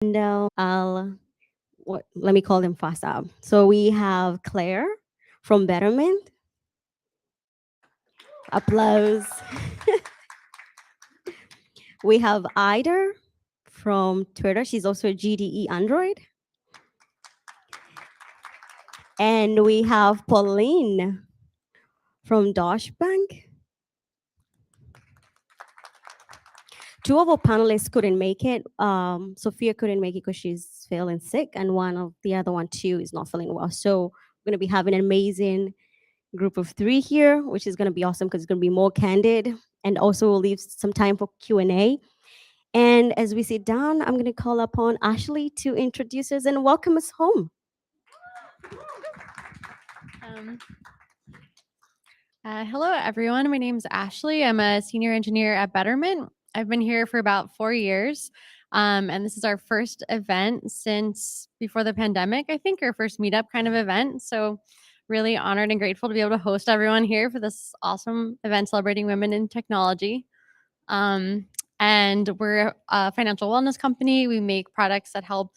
And let me call them fast up. So we have Claire from Betterment. Applause. We have Ida from Twitter. She's also a GDE Android. And we have Pauline from Deutsche Bank. Two of our panelists couldn't make it. Sophia couldn't make it because she's feeling sick, and one of the other one too is not feeling well. So we're gonna be having an amazing group of three here, which is gonna be awesome because it's gonna be more candid, and also we'll leave some time for Q&A. And as we sit down, I'm gonna call upon Ashley to introduce us and welcome us home. Um, Hello, everyone. My name is Ashley. I'm a senior engineer at Betterment. I've been here for about 4 years, and this is our first event since before the pandemic, I think, our first meetup kind of event. So, really honored and grateful to be able to host everyone here for this awesome event celebrating women in technology. Um, and we're a financial wellness company. We make products that help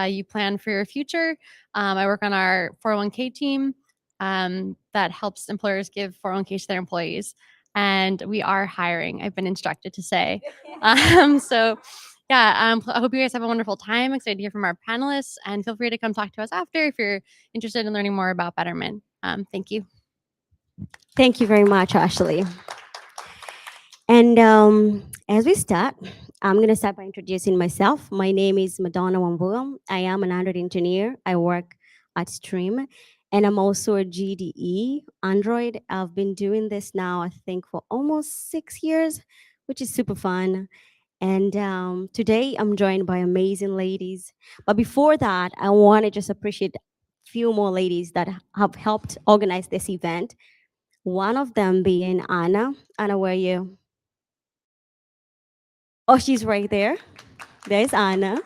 you plan for your future. I work on our 401k team that helps employers give 401ks to their employees. And we are hiring, I've been instructed to say. I hope you guys have a wonderful time. Excited to hear from our panelists, and feel free to come talk to us after if you're interested in learning more about Betterment. Thank you. Thank you very much, Ashley. And as we start, I'm going to start by introducing myself. My name is Madonna Wambua. I am an Android engineer. I work at Stream, and I'm also a GDE Android. I've been doing this now, I think, for almost 6 years, which is super fun. And today I'm joined by amazing ladies. But before that, I want to just appreciate a few more ladies that have helped organize this event. One of them being Anna. Anna, where are you? Oh, she's right there. There's Anna.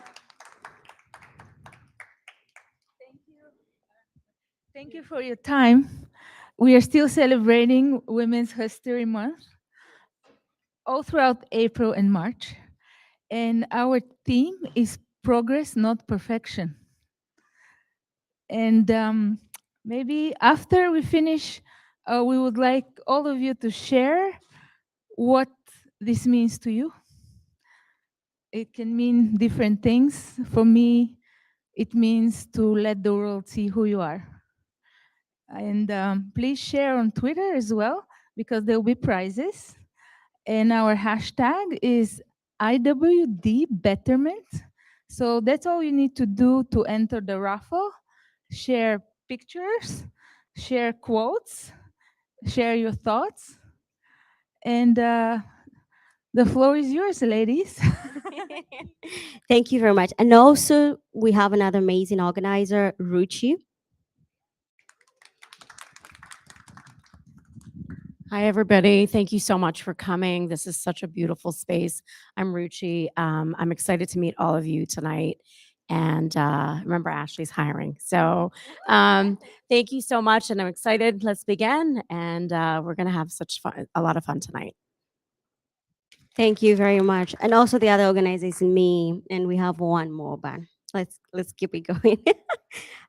Thank you for your time. We are still celebrating Women's History Month all throughout April and March. And our theme is progress, not perfection. And maybe after we finish, we would like all of you to share what this means to you. It can mean different things. For me, it means to let the world see who you are. And please share on Twitter as well, because there will be prizes. And our hashtag is IWD Betterment. So that's all you need to do to enter the raffle. Share pictures, share quotes, share your thoughts. And the floor is yours, ladies. Thank you very much. And also, we have another amazing organizer, Ruchi. Hi, everybody. Thank you so much for coming. This is such a beautiful space. I'm Ruchi. I'm excited to meet all of you tonight. And remember, Ashley's hiring. So thank you so much. And I'm excited. Let's begin. And we're going to have a lot of fun tonight. Thank you very much. And also the other organizer is me, and we have one more, but let's keep it going.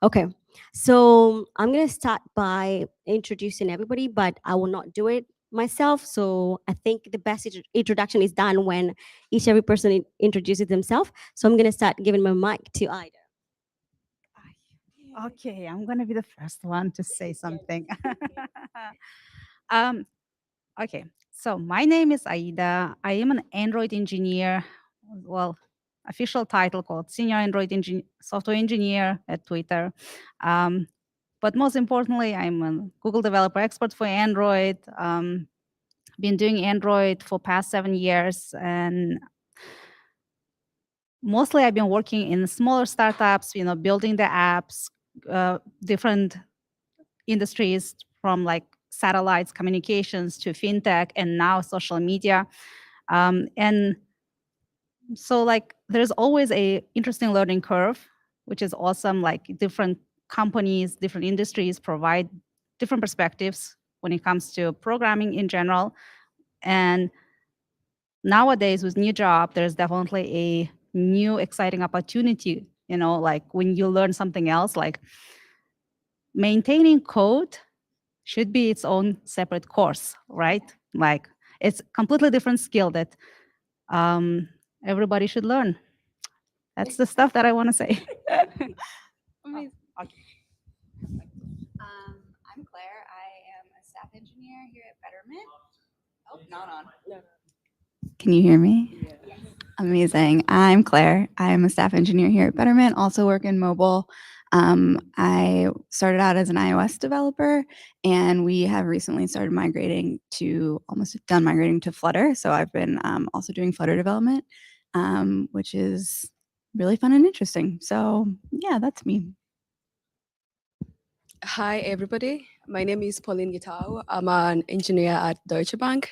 Okay. So I'm gonna start by introducing everybody, but I will not do it myself. So I think the best introduction is done when every person introduces themselves. So I'm gonna start giving my mic to Ida. Okay, I'm gonna be the first one to say something. um, okay, so my name is Aida. I am an Android engineer. Well, official title called Senior Android Software Engineer at Twitter. But most importantly, I'm a Google Developer Expert for Android. Been doing Android for past 7 years, and mostly I've been working in smaller startups, building the apps, different industries from like satellites, communications to fintech, and now social media. And so like there's always a interesting learning curve, which is awesome. Like different companies, different industries provide different perspectives when it comes to programming in general. And nowadays with new job, there's definitely a new exciting opportunity, like when you learn something else, like maintaining code should be its own separate course, right? Like it's completely different skill that um, everybody should learn. That's the stuff that I want to say. Amazing. Okay. I'm Claire. I am a staff engineer here at Betterment. Oh, not on. No. Can you hear me? Yes. Amazing. I'm Claire. I'm a staff engineer here at Betterment, also work in mobile. I started out as an iOS developer, and we have recently started migrating to, almost done migrating to Flutter. So I've been also doing Flutter development, which is really fun and interesting. So yeah, that's me. Hi, everybody. My name is Pauline Gitau. I'm an engineer at Deutsche Bank.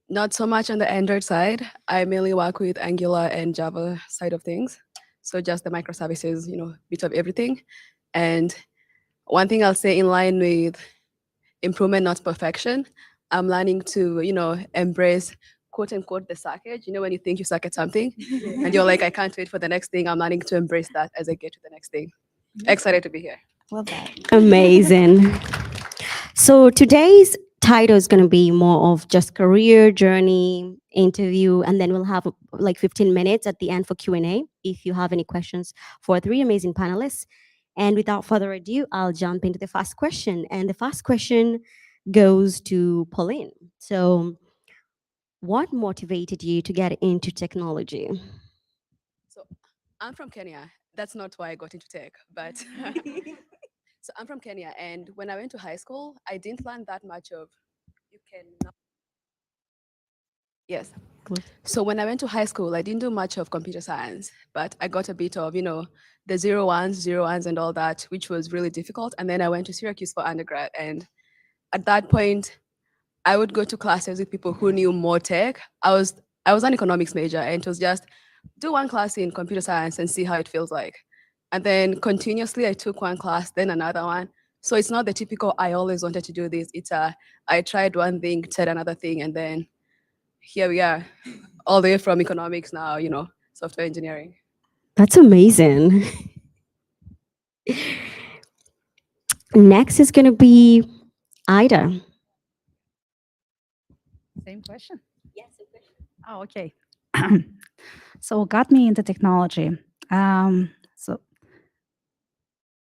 Not so much on the Android side. I mainly work with Angular and Java side of things. So just the microservices, bit of everything. And one thing I'll say in line with improvement, not perfection, I'm learning to, embrace quote unquote the suckage. When you think you suck at something and you're like, I can't wait for the next thing. I'm learning to embrace that as I get to the next thing. Excited to be here. Love that. Amazing. So today's title is going to be more of just career journey interview, and then we'll have like 15 minutes at the end for Q&A if you have any questions for three amazing panelists. And without further ado, I'll jump into the first question. And the first question goes to Pauline. So what motivated you to get into technology? So I'm from Kenya. That's not why I got into tech, but so I'm from Kenya, and when I went to high school, I didn't learn that much of. You can. Yes. So when I went to high school, I didn't do much of computer science, but I got a bit of, the zero ones, and all that, which was really difficult. And then I went to Syracuse for undergrad, and at that point, I would go to classes with people who knew more tech. I was an economics major, and it was just do one class in computer science and see how it feels like. And then continuously, I took one class, then another one. So it's not the typical I always wanted to do this. It's I tried one thing, tried another thing, and then here we are, all the way from economics now, software engineering. That's amazing. Next is going to be Ida. Same question? Yes. Oh, okay. So what got me into technology? So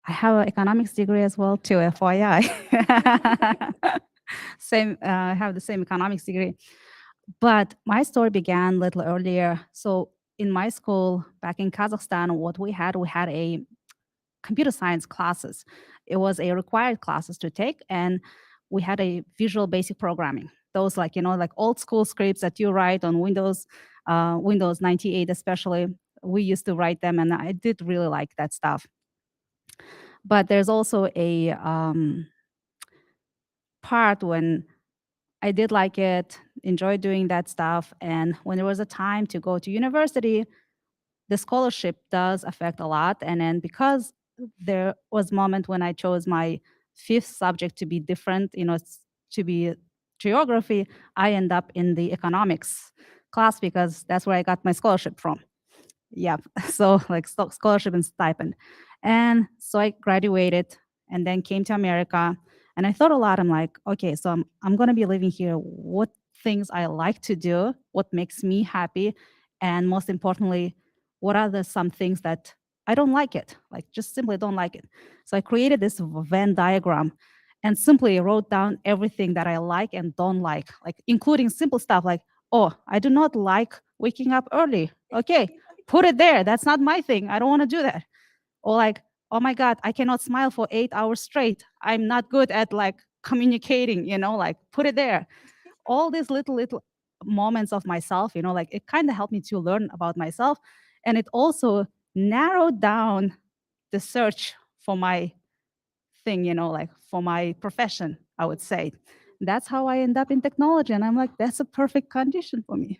I have an economics degree as well too, FYI. I have the same economics degree. But my story began a little earlier. So in my school back in Kazakhstan, what we had a computer science classes. It was a required classes to take, and we had a visual basic programming. Those like old school scripts that you write on Windows, Windows 98 especially. We used to write them, and I did really like that stuff. But there's also a part when I did like it, enjoyed doing that stuff, and when there was a time to go to university, the scholarship does affect a lot. And then because there was a moment when I chose my fifth subject to be different, to be geography, I end up in the economics class because that's where I got my scholarship from. Yeah, so like scholarship and stipend. And so I graduated and then came to America. And I thought a lot. I'm like, okay, so I'm going to be living here. What things I like to do, what makes me happy, and most importantly, what are some things that I don't like it, like just simply don't like it. So I created this Venn diagram and simply wrote down everything that I like and don't like including simple stuff like, oh, I do not like waking up early. Okay, put it there. That's not my thing. I don't want to do that. Or like, oh my God, I cannot smile for 8 hours straight. I'm not good at communicating, put it there. All these little moments of myself, it kind of helped me to learn about myself. And it also narrowed down the search for my thing, for my profession, I would say. That's how I end up in technology. And I'm like, that's a perfect condition for me.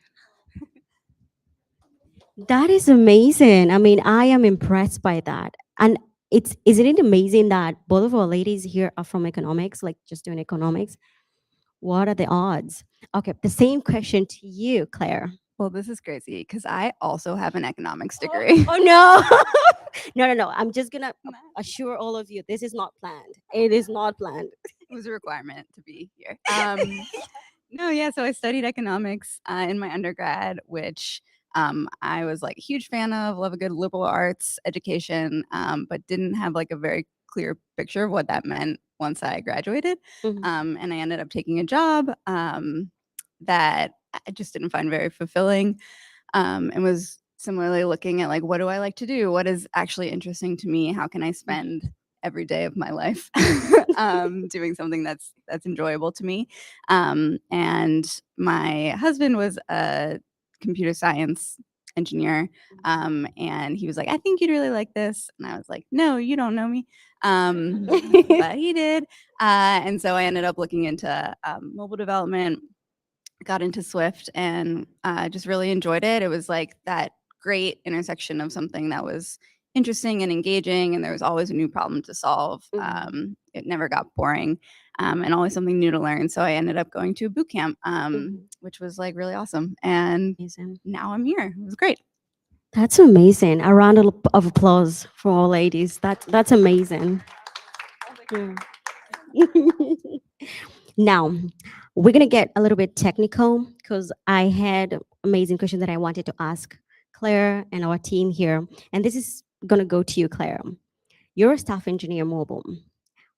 That is amazing. I mean, I am impressed by that. And isn't it amazing that both of our ladies here are from economics, like just doing economics? What are the odds? Okay, the same question to you, Claire. Well, this is crazy because I also have an economics degree. Oh no. No. I'm just gonna assure all of you this is not planned. It is not planned. It was a requirement to be here. No, yeah. So I studied economics in my undergrad, which I was like a huge fan of. Love a good liberal arts education, but didn't have like a very clear picture of what that meant once I graduated. Mhm. And I ended up taking a job that I just didn't find very fulfilling, and was similarly looking at like, what do I like to do? What is actually interesting to me? How can I spend every day of my life doing something that's enjoyable to me? And my husband was a computer science engineer, and he was like, I think you'd really like this, and I was like, no, you don't know me. But he did, and so I ended up looking into mobile development, got into Swift, and just really enjoyed it. It was like that great intersection of something that was interesting and engaging, and there was always a new problem to solve. It never got boring, and always something new to learn. So I ended up going to a boot camp, which was like really awesome. And Amazing. now I'm here. It was great. That's amazing. A round of applause for all ladies. That's amazing. Yeah. Now, we're gonna get a little bit technical because I had amazing questions that I wanted to ask Claire and our team here. And this is gonna go to you, Claire. You're a staff engineer mobile.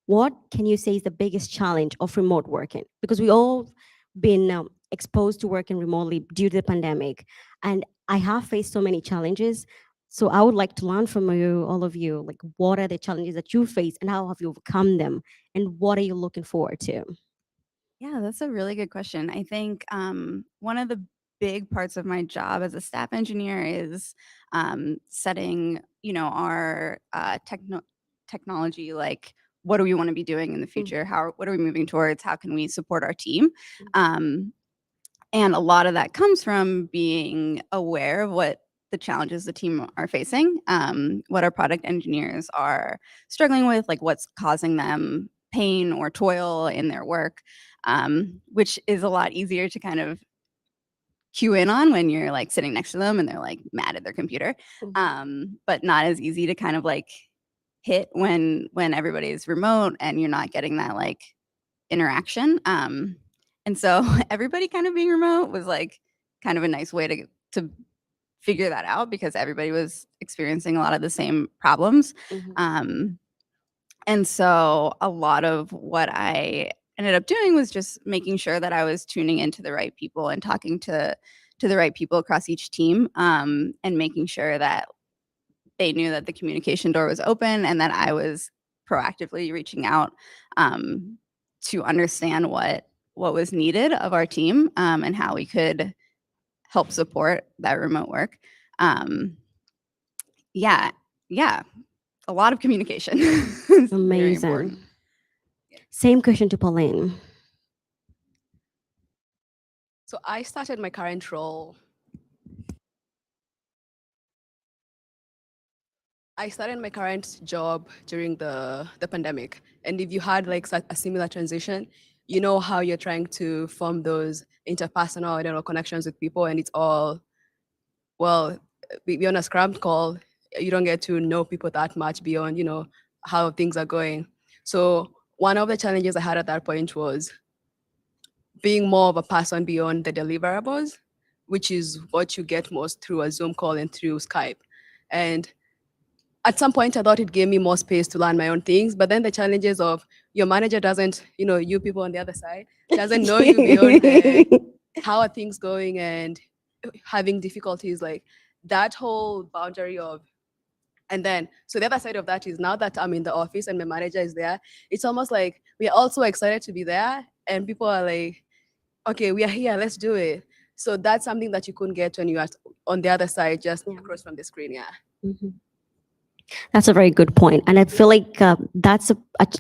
What can you say is the biggest challenge of remote working? Because we all been exposed to working remotely due to the pandemic, and I have faced so many challenges. So I would like to learn from you, all of you, like what are the challenges that you face and how have you overcome them, and what are you looking forward to? Yeah, that's a really good question. I think one of the big parts of my job as a staff engineer is setting, our technology, like what do we want to be doing in the future? What are we moving towards? How can we support our team? And a lot of that comes from being aware of what the challenges the team are facing, what our product engineers are struggling with, like what's causing them pain or toil in their work, which is a lot easier to kind of cue in on when you're like sitting next to them and they're like mad at their computer, but not as easy to kind of like hit when everybody's remote and you're not getting that like interaction. And so everybody kind of being remote was like kind of a nice way to figure that out because everybody was experiencing a lot of the same problems. And so a lot of what I ended up doing was just making sure that I was tuning into the right people and talking to the right people across each team, and making sure that they knew that the communication door was open and that I was proactively reaching out, to understand what was needed of our team, and how we could help support that remote work. Yeah, yeah, a lot of communication. It's very important. Amazing. Same question to Pauline. So I started my current role. I started my current job during the pandemic. And if you had like a similar transition, you know how you're trying to form those interpersonal, connections with people, and it's all, well, be on a scrum call, you don't get to know people that much beyond, how things are going. So one of the challenges I had at that point was being more of a person beyond the deliverables, which is what you get most through a Zoom call and through Skype. And at some point, I thought it gave me more space to learn my own things. But then the challenges of your manager doesn't, you people on the other side, doesn't know you beyond how are things going, and having difficulties, like that whole boundary of. And then, so the other side of that is now that I'm in the office and my manager is there, it's almost like we're also excited to be there. And people are like, okay, we are here, let's do it. So that's something that you couldn't get when you are on the other side, just across from the screen. Yeah. That's a very good point. And I feel like that's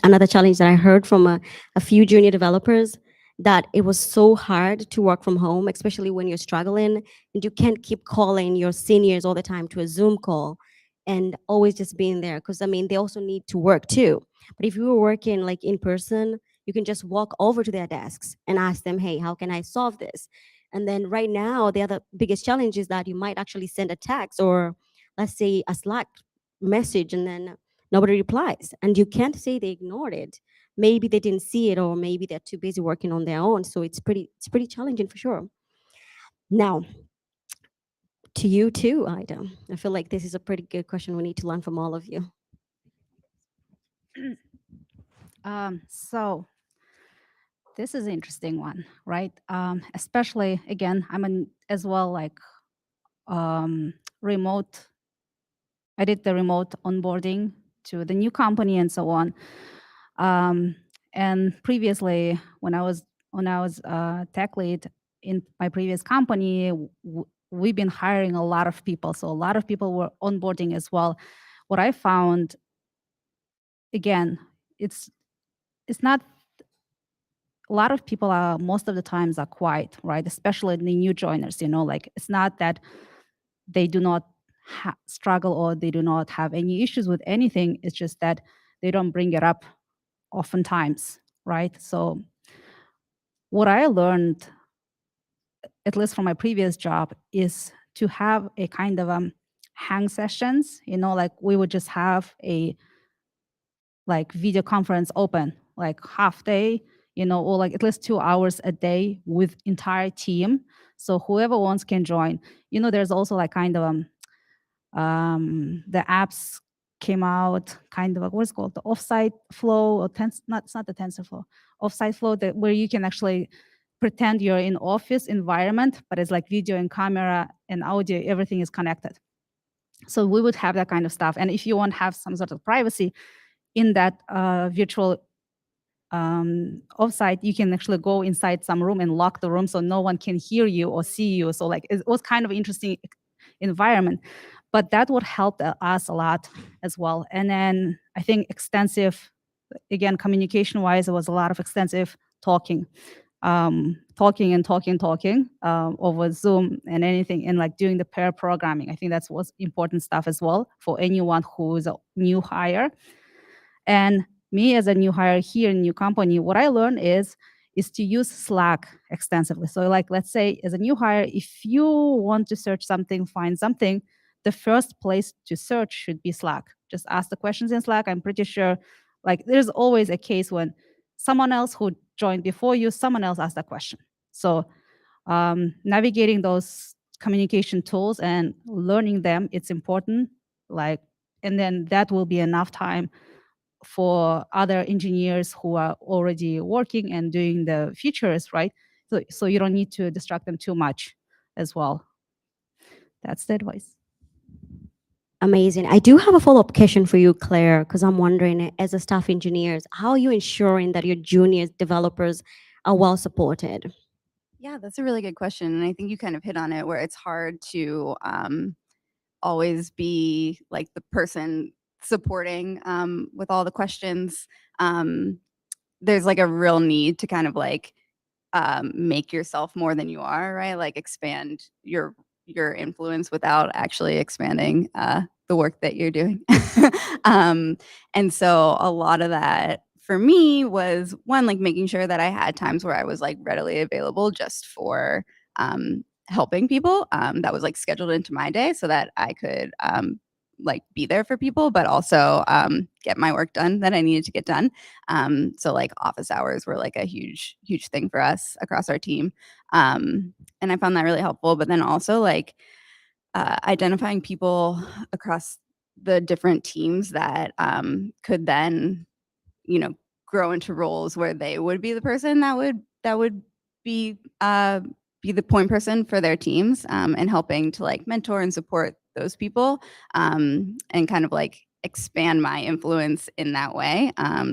another challenge that I heard from a few junior developers, that it was so hard to work from home, especially when you're struggling and you can't keep calling your seniors all the time to a Zoom call and always just being there. Because I mean, they also need to work too. But if you were working like in person, you can just walk over to their desks and ask them, hey, how can I solve this? And then right now, the other biggest challenge is that you might actually send a text or, let's say, a Slack message, and then nobody replies. And you can't say they ignored it. Maybe they didn't see it, or maybe they're too busy working on their own. So it's pretty challenging for sure. Now, to you too, Ida. I feel like this is a pretty good question. We need to learn from all of you. So this is an interesting one, right? Especially again, I'm as well like remote. I did the remote onboarding to the new company and so on. And previously, when I was tech lead in my previous company, we've been hiring a lot of people. So a lot of people were onboarding as well. What I found, again, it's not, a lot of people are, most of the times are quiet, right? Especially the new joiners, like it's not that they do not struggle or they do not have any issues with anything. It's just that they don't bring it up oftentimes, right? So what I learned, at least from my previous job, is to have a kind of hang sessions, like we would just have a like video conference open, like half day, or like at least 2 hours a day with entire team. So whoever wants can join. There's also like kind of the apps came out kind of what's called the offsite flow, or it's not the TensorFlow, offsite flow, where you can actually pretend you're in office environment, but it's like video and camera and audio, everything is connected. So we would have that kind of stuff. And if you want to have some sort of privacy in that virtual offsite, you can actually go inside some room and lock the room so no one can hear you or see you. So like it was kind of interesting environment, but that would help us a lot as well. And then I think extensive, again, communication wise, it was a lot of extensive talking over Zoom and anything, and like doing the pair programming. I think that's what's important stuff as well for anyone who is a new hire. And me as a new hire here in new company, what I learned is to use Slack extensively. So like, let's say as a new hire, if you want to search something, find something, the first place to search should be Slack. Just ask the questions in Slack. I'm pretty sure like there's always a case when someone else who joined before you, someone else asked that question. So navigating those communication tools and learning them, it's important. Like, and then that will be enough time for other engineers who are already working and doing the features, right? So you don't need to distract them too much as well. That's the advice. Amazing. I do have a follow-up question for you, Claire, because I'm wondering, as a staff engineers, how are you ensuring that your junior developers are well supported? Yeah, that's a really good question. And I think you kind of hit on it, where it's hard to always be like the person supporting with all the questions. There's like a real need to kind of like make yourself more than you are, right? Like expand your influence without actually expanding the work that you're doing. And so a lot of that for me was, one, like making sure that I had times where I was like readily available just for helping people, that was like scheduled into my day so that I could like be there for people, but also get my work done that I needed to get done. So like office hours were like a huge thing for us across our team. And I found that really helpful. But then also like identifying people across the different teams that could then, grow into roles where they would be the person that would be the point person for their teams, and helping to like mentor and support those people, and kind of like expand my influence in that way.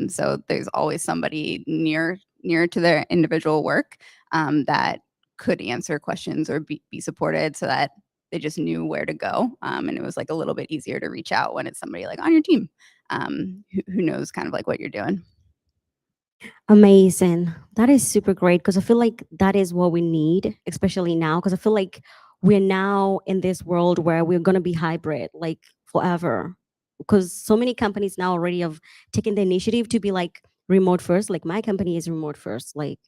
So there's always somebody near to their individual work that could answer questions or be supported, so that they just knew where to go. And it was like a little bit easier to reach out when it's somebody like on your team who knows kind of like what you're doing. Amazing. That is super great, because I feel like that is what we need, especially now, because I feel like we're now in this world where we're going to be hybrid like forever, because so many companies now already have taken the initiative to be like remote first. Like my company is remote first. Like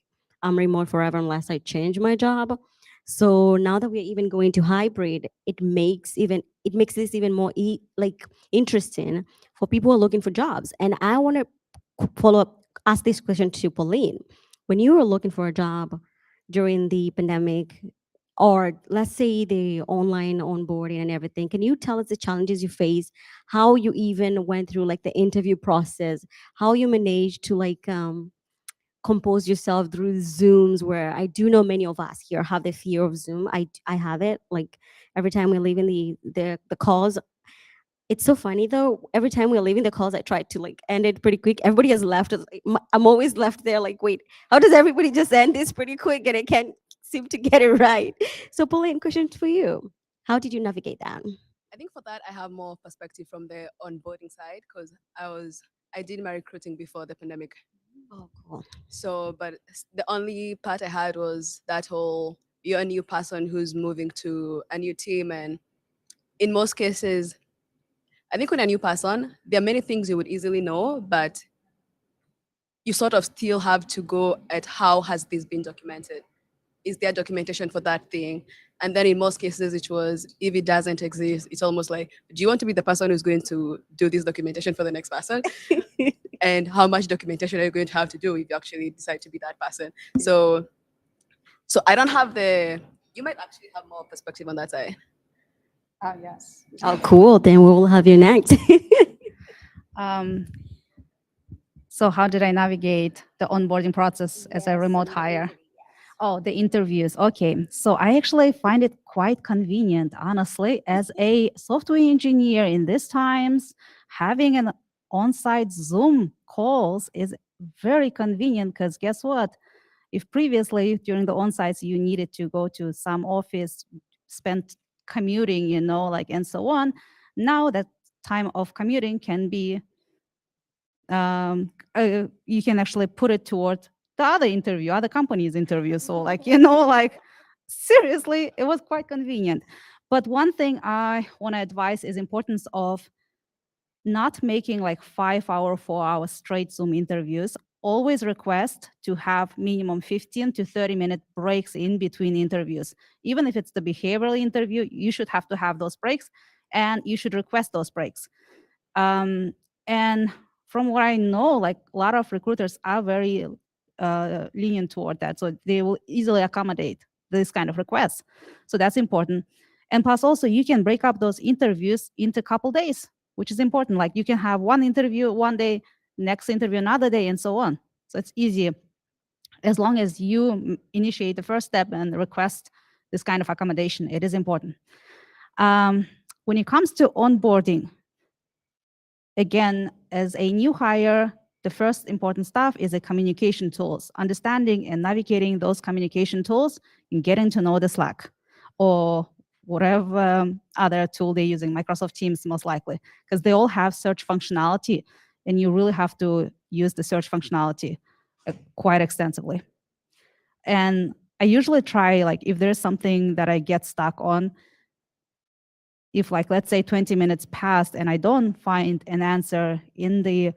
I'm remote forever unless I change my job. So now that we're even going to hybrid, it makes this even more like interesting for people who are looking for jobs. And I want to follow up, ask this question to Pauline. When you were looking for a job during the pandemic, or let's say the online onboarding and everything, can you tell us the challenges you faced, how you even went through like the interview process, how you managed to like compose yourself through Zooms, where I do know many of us here have the fear of Zoom. I have it. Like every time we're leaving the calls, it's so funny though. Every time we're leaving the calls, I try to like end it pretty quick. Everybody has left. I'm always left there like, wait, how does everybody just end this pretty quick? And I can't seem to get it right. So Pauline, question for you. How did you navigate that? I think for that I have more perspective from the onboarding side because I did my recruiting before the pandemic. Oh, cool. So, but the only part I had was that whole you're a new person who's moving to a new team, and in most cases, I think when a new person, there are many things you would easily know, but you sort of still have to go at how has this been documented? Is there documentation for that thing? And then in most cases, it was if it doesn't exist, it's almost like, do you want to be the person who's going to do this documentation for the next person? And how much documentation are you going to have to do if you actually decide to be that person? So I don't have the. You might actually have more perspective on that side. Yes. Oh, cool. Then we'll have you next. Um, so how did I navigate the onboarding process as a remote hire? Oh, the interviews. Okay. So I actually find it quite convenient, honestly, as a software engineer in these times, having an on-site Zoom calls is very convenient because guess what? If previously during the on-sites you needed to go to some office, spend commuting, like and so on, now that time of commuting can be you can actually put it toward the other interview, other company's interview. So like, like seriously, it was quite convenient. But one thing I want to advise is importance of not making like 5-hour, 4-hour straight Zoom interviews. Always request to have minimum 15 to 30-minute breaks in between interviews. Even if it's the behavioral interview, you should have to have those breaks and you should request those breaks. And from what I know, like a lot of recruiters are very lenient toward that. So they will easily accommodate this kind of requests. So that's important. And plus also you can break up those interviews into a couple days, which is important. Like you can have one interview one day, next interview another day, and so on. So it's easy as long as you initiate the first step and request this kind of accommodation. It is important. When it comes to onboarding, again, as a new hire, the first important stuff is the communication tools, understanding and navigating those communication tools and getting to know the Slack or whatever other tool they're using, Microsoft Teams most likely, because they all have search functionality and you really have to use the search functionality quite extensively. And I usually try, like, if there's something that I get stuck on, if like, let's say 20 minutes passed and I don't find an answer in the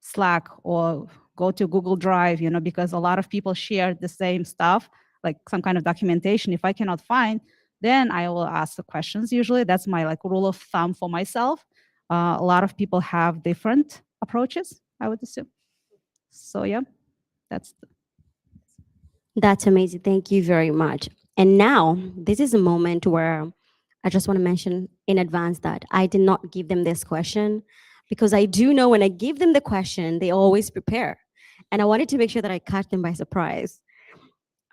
Slack or go to Google Drive, because a lot of people share the same stuff, like some kind of documentation. If I cannot find, then I will ask the questions. Usually that's my like rule of thumb for myself. A lot of people have different approaches, I would assume. So yeah, that's That's amazing. Thank you very much. And now, this is a moment where I just want to mention in advance that I did not give them this question because I do know when I give them the question, they always prepare. And I wanted to make sure that I caught them by surprise.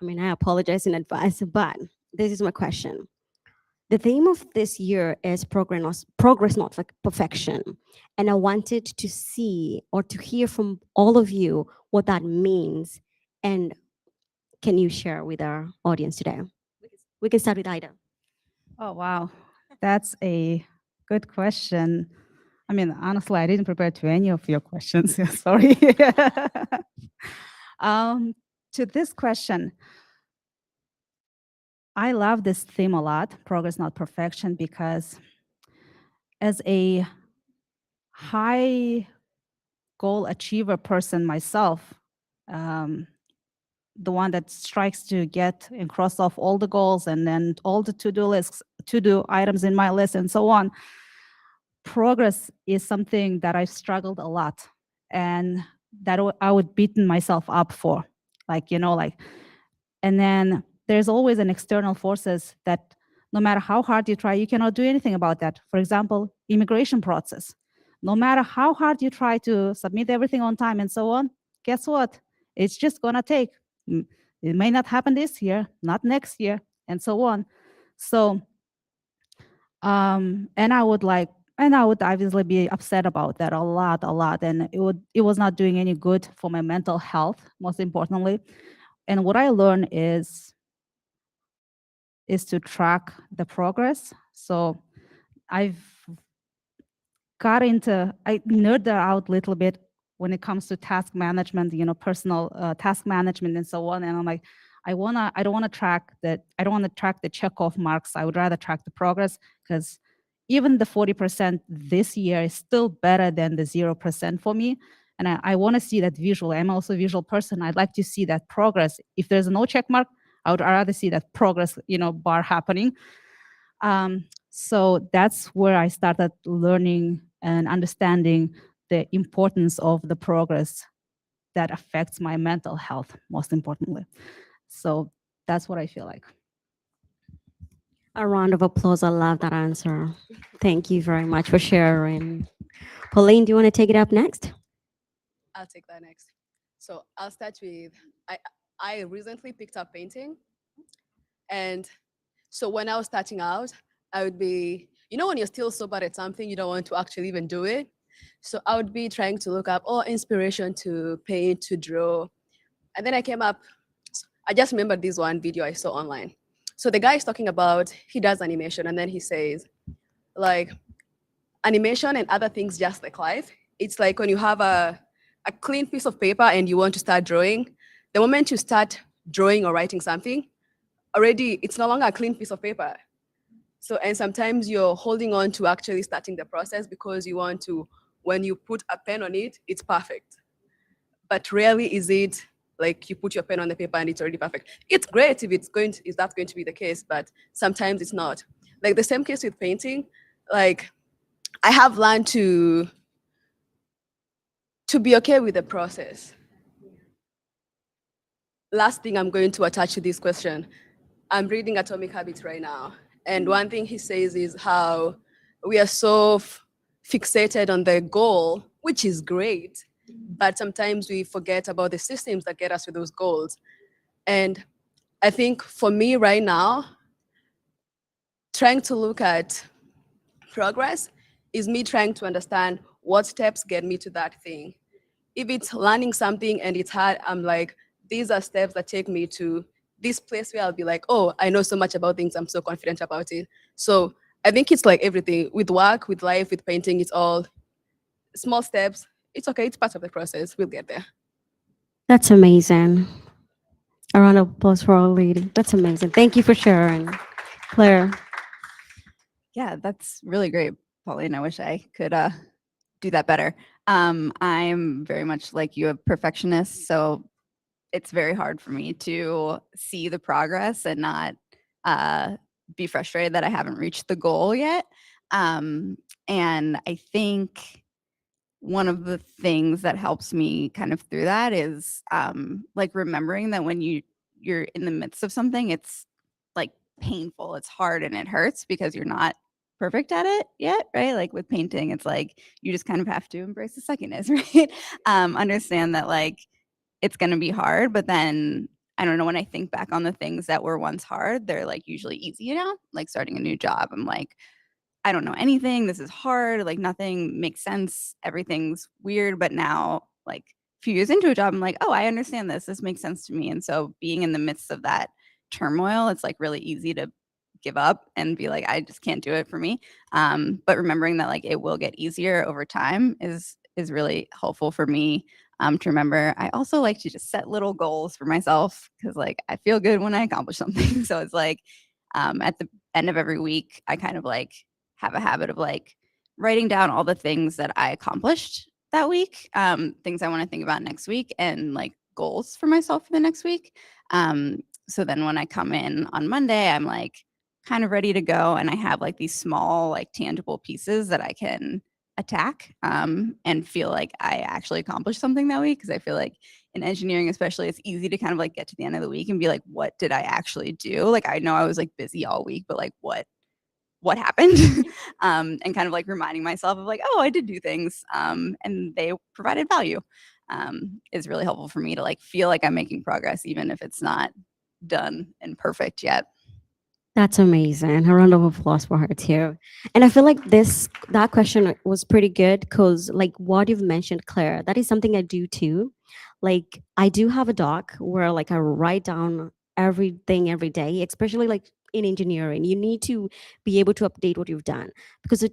I mean, I apologize in advance, but this is my question. The theme of this year is progress, not like perfection. And I wanted to see or to hear from all of you what that means. And can you share with our audience today? We can start with Ida. Oh, wow. That's a good question. I mean, honestly, I didn't prepare to any of your questions. Sorry. To this question, I love this theme a lot, progress, not perfection, because as a high goal achiever person myself, the one that strikes to get and cross off all the goals and then all the to-do items in my list and so on. Progress is something that I've struggled a lot, and that I would beaten myself up for, and then there's always an external forces that no matter how hard you try, you cannot do anything about that. For example, immigration process. No matter how hard you try to submit everything on time and so on, guess what? It's just gonna take. It may not happen this year, not next year, and so on. So, and I would obviously be upset about that a lot, and it was not doing any good for my mental health, most importantly. And what I learned is to track the progress. So I nerded out a little bit when it comes to task management, personal task management and so on. And I'm like, I don't want to track the check off marks. I would rather track the progress, because even the 40% this year is still better than the 0% for me. And I want to see that visual. I'm also a visual person. I'd like to see that progress. If there's no check mark, I would rather see that progress, bar happening. So that's where I started learning and understanding the importance of the progress that affects my mental health, most importantly. So that's what I feel like. A round of applause. I love that answer. Thank you very much for sharing. Pauline, do you want to take it up next? I'll take that next. So I'll start with, I recently picked up painting. And so when I was starting out, I would be, when you're still so bad at something, you don't want to actually even do it. So I would be trying to look up inspiration to paint, to draw. And then I came up, I just remembered this one video I saw online. So the guy is talking about, he does animation, and then he says, like, animation and other things just like life. It's like when you have a clean piece of paper and you want to start drawing, the moment you start drawing or writing something, already it's no longer a clean piece of paper. So, and sometimes you're holding on to actually starting the process because you want to, when you put a pen on it, it's perfect. But rarely is it like you put your pen on the paper and it's already perfect. It's great if that's going to be the case, but sometimes it's not. Like the same case with painting, like I have learned to be okay with the process. Last thing I'm going to attach to this question. I'm reading Atomic Habits right now. And one thing he says is how we are so fixated on the goal, which is great, but sometimes we forget about the systems that get us to those goals. And I think for me right now, trying to look at progress is me trying to understand what steps get me to that thing. If it's learning something and it's hard, I'm like, these are steps that take me to this place where I'll be like, oh, I know so much about things, I'm so confident about it. So I think it's like everything with work, with life, with painting, it's all small steps. It's okay, it's part of the process. We'll get there. That's amazing. A round of applause for our lady. That's amazing. Thank you for sharing. Claire. Yeah, that's really great, Pauline. I wish I could do that better. I'm very much like you, a perfectionist, so it's very hard for me to see the progress and not be frustrated that I haven't reached the goal yet. And I think one of the things that helps me kind of through that is like remembering that when you're in the midst of something, it's like painful, it's hard, and it hurts because you're not perfect at it yet, right? Like with painting, it's like you just kind of have to embrace the suckiness, right? Understand that like it's going to be hard, but then I don't know, when I think back on the things that were once hard, they're like usually easy now. Like starting a new job, I'm like, I don't know anything. This is hard. Like nothing makes sense. Everything's weird. But now, like a few years into a job, I'm like, oh, I understand this. This makes sense to me. And so being in the midst of that turmoil, it's like really easy to give up and be like, I just can't do it for me. But remembering that like it will get easier over time is really helpful for me to remember. I also like to just set little goals for myself because like I feel good when I accomplish something. So it's like at the end of every week, I kind of like have a habit of like writing down all the things that I accomplished that week, things I want to think about next week, and like goals for myself for the next week. So then when I come in on Monday, I'm like kind of ready to go, and I have like these small, like tangible pieces that I can attack and feel like I actually accomplished something that week. Because I feel like in engineering, especially, it's easy to kind of like get to the end of the week and be like, what did I actually do? Like, I know I was like busy all week, but like what happened? And kind of like reminding myself of like, oh, I did do things and they provided value is really helpful for me to like feel like I'm making progress, even if it's not done and perfect yet. That's amazing. A round of applause for her too. And I feel like that question was pretty good because like what you've mentioned, Claire, that is something I do too. Like I do have a doc where like I write down everything every day, especially like in engineering. You need to be able to update what you've done because a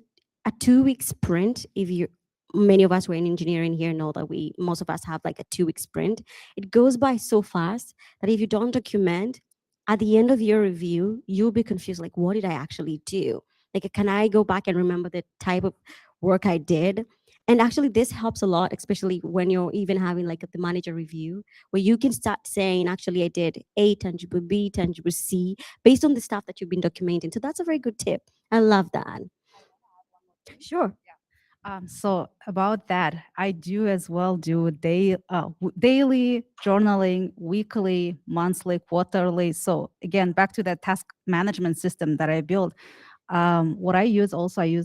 2 week sprint, if you many of us who are in engineering here know that most of us have like a 2 week sprint. It goes by so fast that if you don't document at the end of your review, you'll be confused like, what did I actually do? Like, can I go back and remember the type of work I did? And actually, this helps a lot, especially when you're even having like the manager review, where you can start saying, actually, I did A tangible B, tangible C, based on the stuff that you've been documenting. So that's a very good tip. I love that. Sure. So about that, I do as well do daily journaling, weekly, monthly, quarterly. So again, back to that task management system that I built. What I use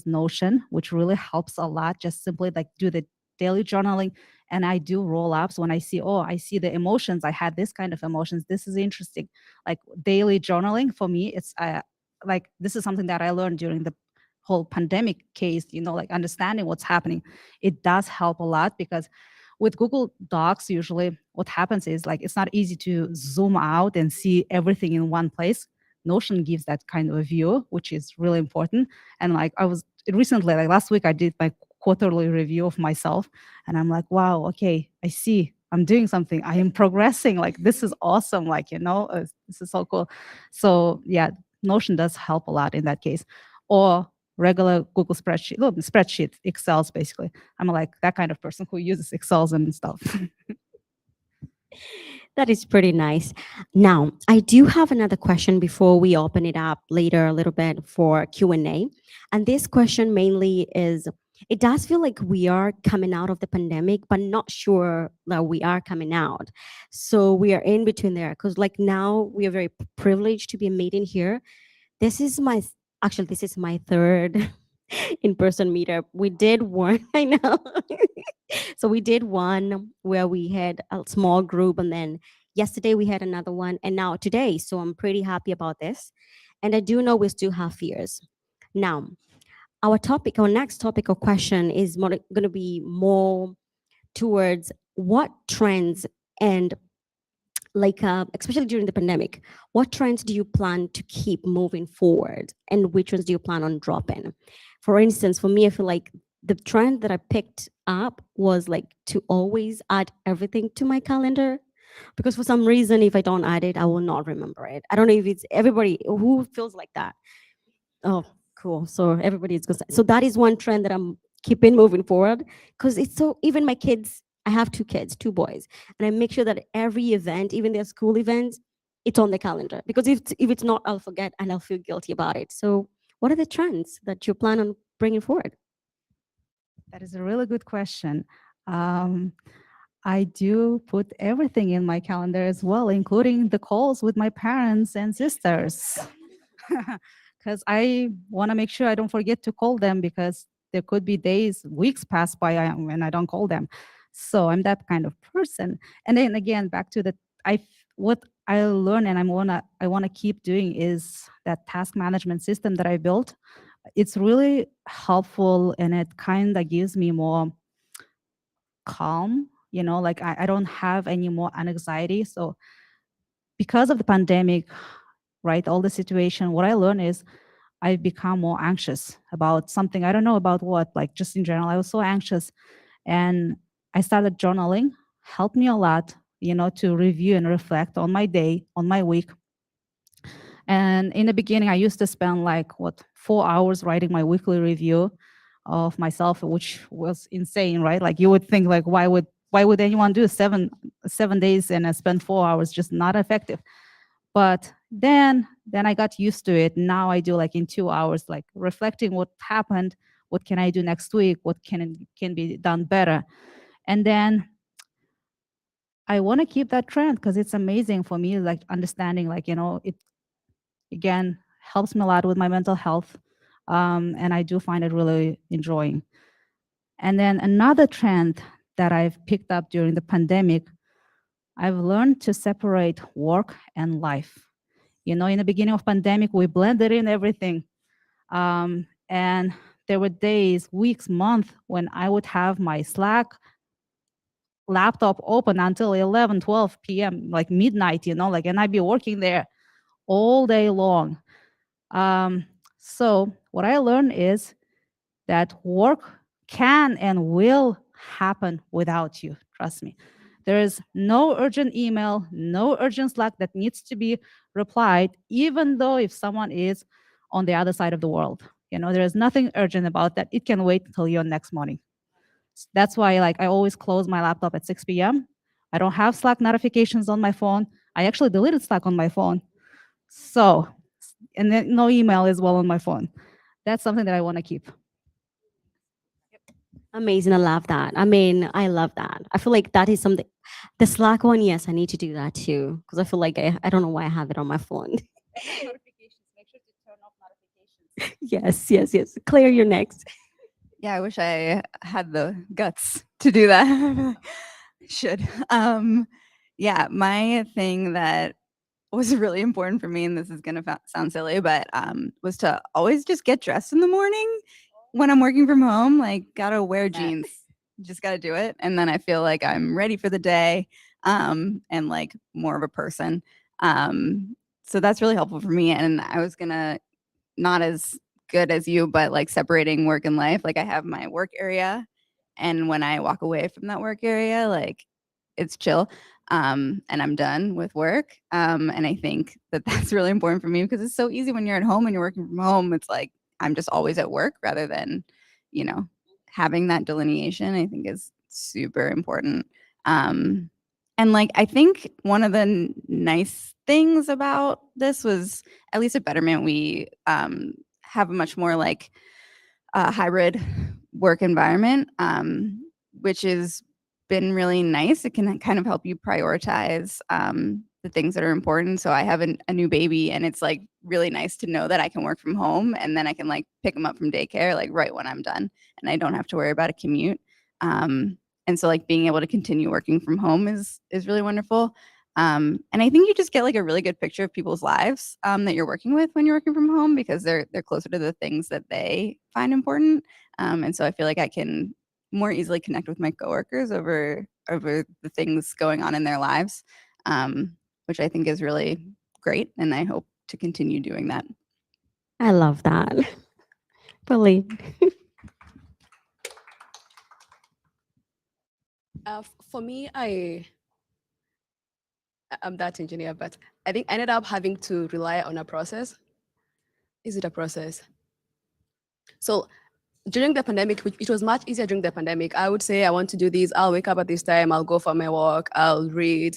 Notion, which really helps a lot. Just simply like do the daily journaling, and I do roll ups when I see, oh, I see the emotions. I had this kind of emotions. This is interesting. Like daily journaling for me, it's like this is something that I learned during the whole pandemic case, like understanding what's happening. It does help a lot because with Google Docs, usually what happens is like it's not easy to zoom out and see everything in one place. Notion gives that kind of a view, which is really important. And like I was recently, like last week, I did my quarterly review of myself, and I'm like, wow, okay, I see. I'm doing something. I am progressing. Like this is awesome. Like this is so cool. So yeah, Notion does help a lot in that case. Or regular Google spreadsheet, Excels basically. I'm like that kind of person who uses Excels and stuff. That is pretty nice. Now, I do have another question before we open it up later a little bit for Q&A. And this question mainly is, it does feel like we are coming out of the pandemic, but not sure that we are coming out. So we are in between there because like now we are very privileged to be meeting here. This is my third in-person meetup. We did one, I know. So we did one where we had a small group, and then yesterday we had another one, and now today. So I'm pretty happy about this. And I do know we still have fears. Now, our next topic or question is going to be more towards what trends and like especially during the pandemic, what trends do you plan to keep moving forward and which ones do you plan on dropping? For instance, for me, I feel like the trend that I picked up was like to always add everything to my calendar, because for some reason if I don't add it I will not remember it. I don't know if it's everybody who feels like that. Oh, cool. So everybody is good. So that is one trend that I'm keeping moving forward, because it's so, even my kids, I have 2 kids, 2 boys, and I make sure that every event, even their school events, it's on the calendar, because if it's not, I'll forget and I'll feel guilty about it. So what are the trends that you plan on bringing forward? That is a really good question. I do put everything in my calendar as well, including the calls with my parents and sisters. Because I want to make sure I don't forget to call them, because there could be days, weeks pass by when I don't call them. So I'm that kind of person. And then again, back to what I learned and I wanna keep doing is that task management system that I built. It's really helpful, and it kind of gives me more calm. Like I don't have any more anxiety. So because of the pandemic, right, all the situation, what I learned is I've become more anxious about something. I don't know about what, like just in general, I was so anxious. And I started journaling, helped me a lot, to review and reflect on my day, on my week. And in the beginning, I used to spend 4 hours writing my weekly review of myself, which was insane, right? Like you would think, like, why would why would anyone do 7 days and spend 4 hours? Just not effective. But then I got used to it. Now I do like in 2 hours, like reflecting what happened, what can I do next week, what can be done better. And then I want to keep that trend because it's amazing for me, like understanding, like, it again helps me a lot with my mental health. And I do find it really enjoying. And then another trend that I've picked up during the pandemic, I've learned to separate work and life. In the beginning of pandemic, we blended in everything. And there were days, weeks, months when I would have my Slack laptop open until 11, 12 p.m., like midnight, and I'd be working there all day long. So what I learned is that work can and will happen without you. Trust me. There is no urgent email, no urgent Slack that needs to be replied, even though if someone is on the other side of the world. There is nothing urgent about that. It can wait until your next morning. That's why I always close my laptop at 6 p.m. I don't have Slack notifications on my phone. I actually deleted Slack on my phone. So, and then no email as well on my phone. That's something that I want to keep. Amazing. I love that. I love that. I feel like that is something. The Slack one, yes, I need to do that too. Because I feel like I don't know why I have it on my phone. Notifications. Make sure to turn off notifications. Yes. Claire, you're next. Yeah, I wish I had the guts to do that. Should. Yeah, my thing that was really important for me, and this is gonna sound silly, but was to always just get dressed in the morning when I'm working from home. Like, gotta wear jeans, just gotta do it, and then I feel like I'm ready for the day, and like more of a person. So that's really helpful for me. And I was gonna, not as good as you, but like separating work and life. Like I have my work area, and when I walk away from that work area, like it's chill, and I'm done with work. And I think that that's really important for me because it's so easy when you're at home and you're working from home. It's like I'm just always at work rather than, having that delineation. I think is super important. And like I think one of the nice things about this was, at least at Betterment, we have a much more like hybrid work environment, which has been really nice. It can kind of help you prioritize the things that are important. So I have a new baby, and it's like really nice to know that I can work from home, and then I can like pick him up from daycare like right when I'm done, and I don't have to worry about a commute. And so like being able to continue working from home is really wonderful. And I think you just get like a really good picture of people's lives that you're working with when you're working from home, because they're closer to the things that they find important. And so I feel like I can more easily connect with my coworkers over the things going on in their lives, which I think is really great. And I hope to continue doing that. I love that. Really. For me, I'm that engineer, but I think I ended up having to rely on a process. Is it a process? So during the pandemic, it was much easier during the pandemic. I would say I want to do this. I'll wake up at this time. I'll go for my walk. I'll read.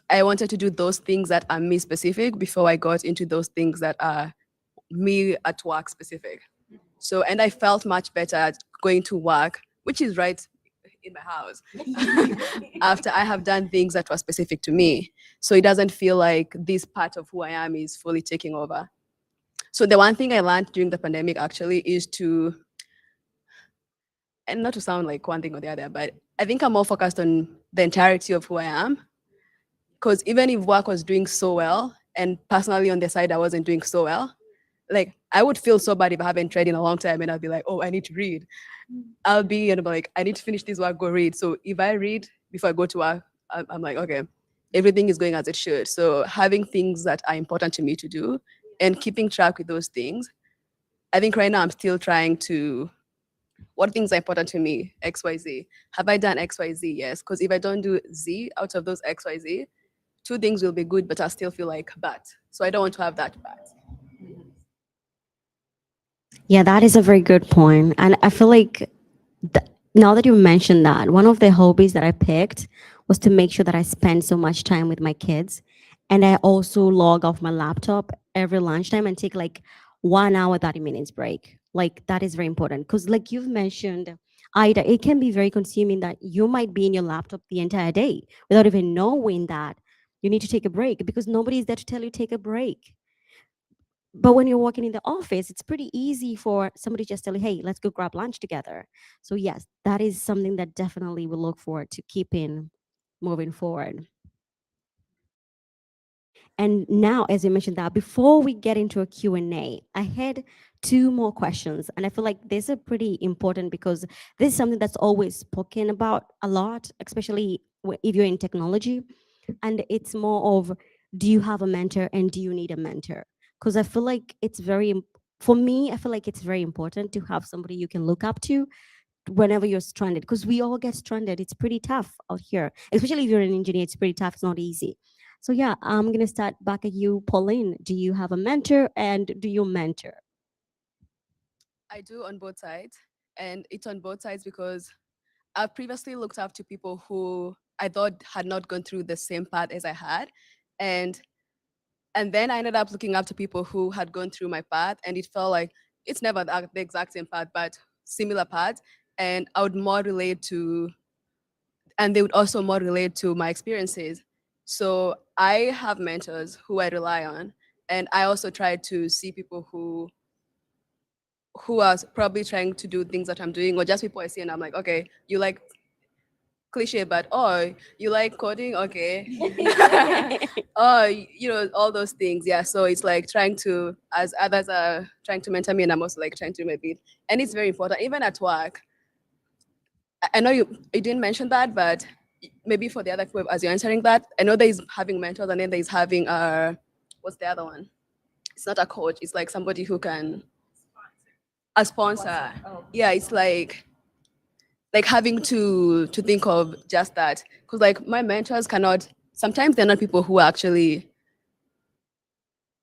I wanted to do those things that are me specific before I got into those things that are me at work specific. So, and I felt much better at going to work, which is right in my house, after I have done things that were specific to me. So it doesn't feel like this part of who I am is fully taking over. So the one thing I learned during the pandemic actually is to, and not to sound like one thing or the other, but I think I'm more focused on the entirety of who I am. Because even if work was doing so well, and personally on the side I wasn't doing so well, like I would feel so bad if I haven't read in a long time, and I'll be like, oh, I need to read. I'll be like, I need to finish this work, go read. So if I read before I go to work, I'm like, okay, everything is going as it should. So having things that are important to me to do and keeping track with those things, I think right now I'm still trying to, what things are important to me, X, Y, Z. Have I done X, Y, Z? Yes. Because if I don't do Z out of those X, Y, Z, 2 things will be good, but I still feel like but. So I don't want to have that but. Yeah, that is a very good point. And I feel like now that you mentioned that, one of the hobbies that I picked was to make sure that I spend so much time with my kids. And I also log off my laptop every lunchtime and take like 1 hour, 30 minutes break. Like that is very important. Because like you've mentioned, Ida, it can be very consuming that you might be in your laptop the entire day without even knowing that you need to take a break because nobody's there to tell you take a break. But when you're working in the office, it's pretty easy for somebody to just tell you, hey, let's go grab lunch together. So, yes, that is something that definitely we look forward to keeping moving forward. And now, as you mentioned that, before we get into a Q&A, I had two more questions. And I feel like these are pretty important because this is something that's always spoken about a lot, especially if you're in technology. And it's more of, do you have a mentor and do you need a mentor? Because I feel like it's for me, I feel like it's very important to have somebody you can look up to whenever you're stranded, because we all get stranded. It's pretty tough out here, especially if you're an engineer. It's pretty tough. It's not easy. So yeah, I'm gonna start back at you, Pauline. Do you have a mentor and do you mentor? I do on both sides. And it's on both sides because I've previously looked up to people who I thought had not gone through the same path as I had. And and then I ended up looking up to people who had gone through my path, and it felt like it's never the exact same path, but similar paths. And I would more relate to, and they would also more relate to my experiences. So I have mentors who I rely on, and I also try to see people who are probably trying to do things that I'm doing, or just people I see and I'm like, okay, you like cliche, but oh, you like coding, okay. Oh, all those things. Yeah. So it's like trying to, as others are trying to mentor me, and I'm also like trying to do my bit. And it's very important, even at work. I know you didn't mention that, but maybe for the other people, as you're answering that, I know there's having mentors, and then there's having what's the other one? It's not a coach. It's like somebody who can a sponsor. Yeah, it's like having to think of just that, because like my mentors cannot. Sometimes they're not people who are actually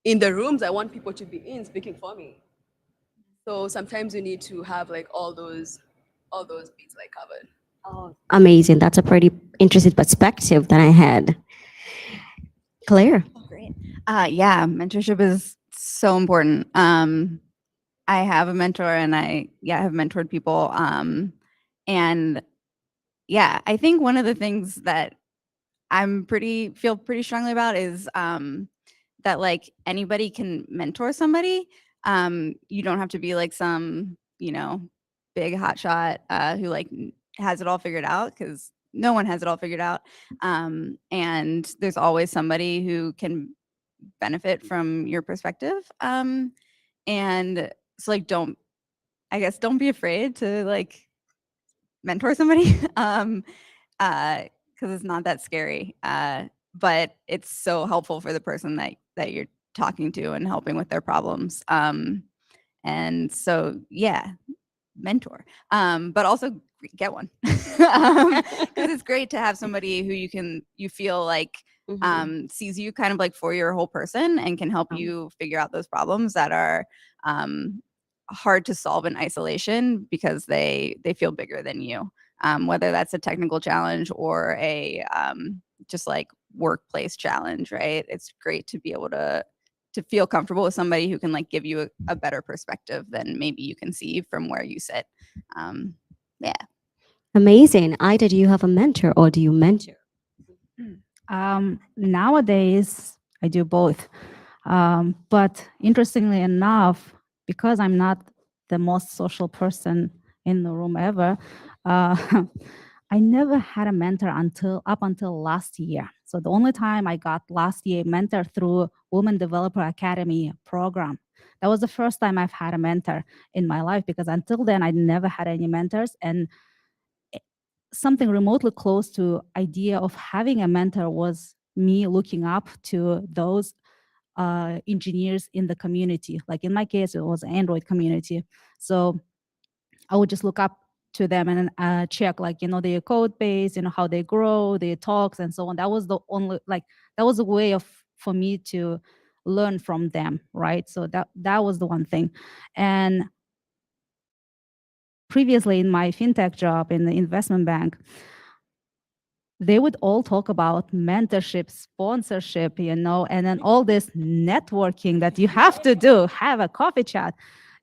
in the rooms I want people to be in speaking for me. So sometimes you need to have like all those beats like covered. Oh, amazing. That's a pretty interesting perspective that I had. Claire. Oh, great. Yeah, mentorship is so important. I have a mentor and I have mentored people. And yeah, I think one of the things that feel pretty strongly about is that like anybody can mentor somebody. You don't have to be like some, big hotshot who like has it all figured out, because no one has it all figured out. And there's always somebody who can benefit from your perspective. And so like don't be afraid to like mentor somebody. Because it's not that scary. But it's so helpful for the person that you're talking to and helping with their problems. And so yeah, mentor. But also get one. Because it's great to have somebody who you feel like sees you kind of like for your whole person and can help you figure out those problems that are hard to solve in isolation because they feel bigger than you. Whether that's a technical challenge or a just like workplace challenge, right? It's great to be able to feel comfortable with somebody who can like give you a better perspective than maybe you can see from where you sit. Yeah. Amazing. Ida, do you have a mentor or do you mentor? Nowadays, I do both. But interestingly enough, because I'm not the most social person in the room ever, uh, I never had a mentor up until last year. So the only time I got last year mentor through Women Developer Academy program. That was the first time I've had a mentor in my life, because until then I never had any mentors. And something remotely close to idea of having a mentor was me looking up to those engineers in the community. Like in my case, it was Android community. So I would just look up to them and check like, their code base, how they grow, their talks and so on. That was the only, like, that was a way for me to learn from them, right? So that was the one thing. And previously in my fintech job in the investment bank, they would all talk about mentorship, sponsorship, and then all this networking that you have to do, have a coffee chat.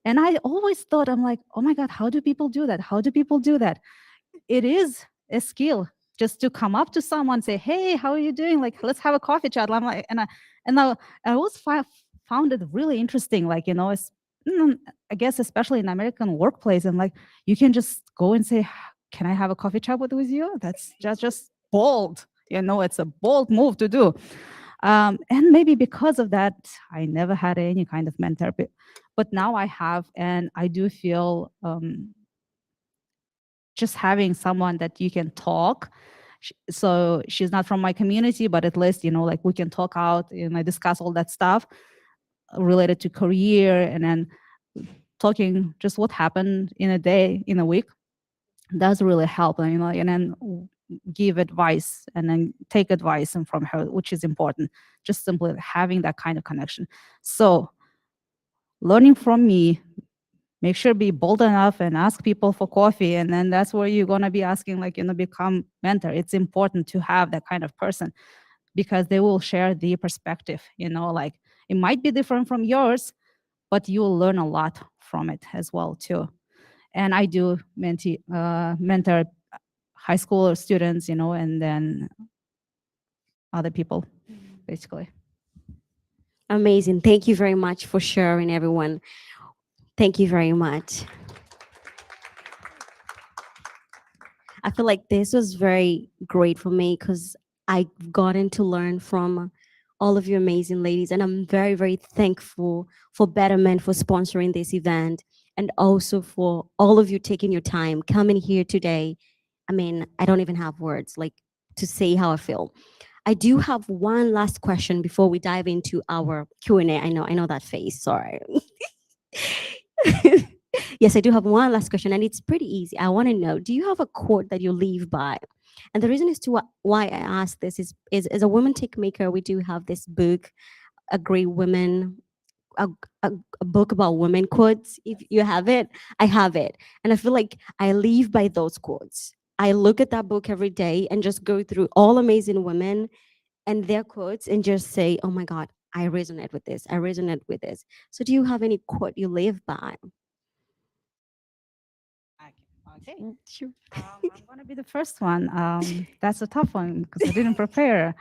And I always thought, I'm like, oh my God, how do people do that? How do people do that? It is a skill just to come up to someone, say, hey, how are you doing? Like, let's have a coffee chat. I'm like, I always found it really interesting. Like, I guess, especially in American workplace, and like, you can just go and say, can I have a coffee chat with you? That's just bold. It's a bold move to do. And maybe because of that, I never had any kind of mentor, but now I have, and I do feel just having someone that you can talk. So she's not from my community, but at least, like we can talk out and I discuss all that stuff related to career, and then talking just what happened in a day, in a week, does really help. And then give advice and then take advice and from her, which is important. Just simply having that kind of connection. So learning from me, make sure be bold enough and ask people for coffee, and then that's where you're going to be asking, like, become mentor. It's important to have that kind of person because they will share the perspective, like it might be different from yours, but you will learn a lot from it as well too. And I do mentor high school students, and then other people, basically. Amazing. Thank you very much for sharing, everyone. Thank you very much. I feel like this was very great for me because I gotten to learn from all of you amazing ladies, and I'm very, very thankful for Betterment for sponsoring this event, and also for all of you taking your time coming here today. I mean, I don't even have words like to say how I feel. I do have one last question before we dive into our Q&A. I know that face. Sorry. Yes, I do have one last question, and it's pretty easy. I want to know: do you have a quote that you live by? And the reason as to why I ask this is as a woman Techmaker, we do have this book, a great women, a, a book about women quotes. If you have it, I have it, and I feel like I live by those quotes. I look at that book every day and just go through all amazing women and their quotes and just say, oh my God, I resonate with this. I resonate with this. So do you have any quote you live by? Okay. Sure. I'm going to be the first one. That's a tough one because I didn't prepare.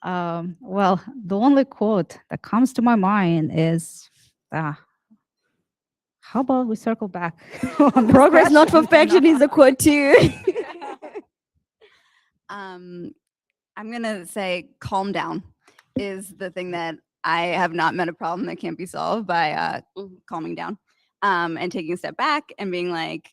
Well, the only quote that comes to my mind is, how about we circle back? on this Progress, not question? perfection, is a quote too. I'm gonna say calm down is the thing that I have not met a problem that can't be solved by calming down and taking a step back and being like,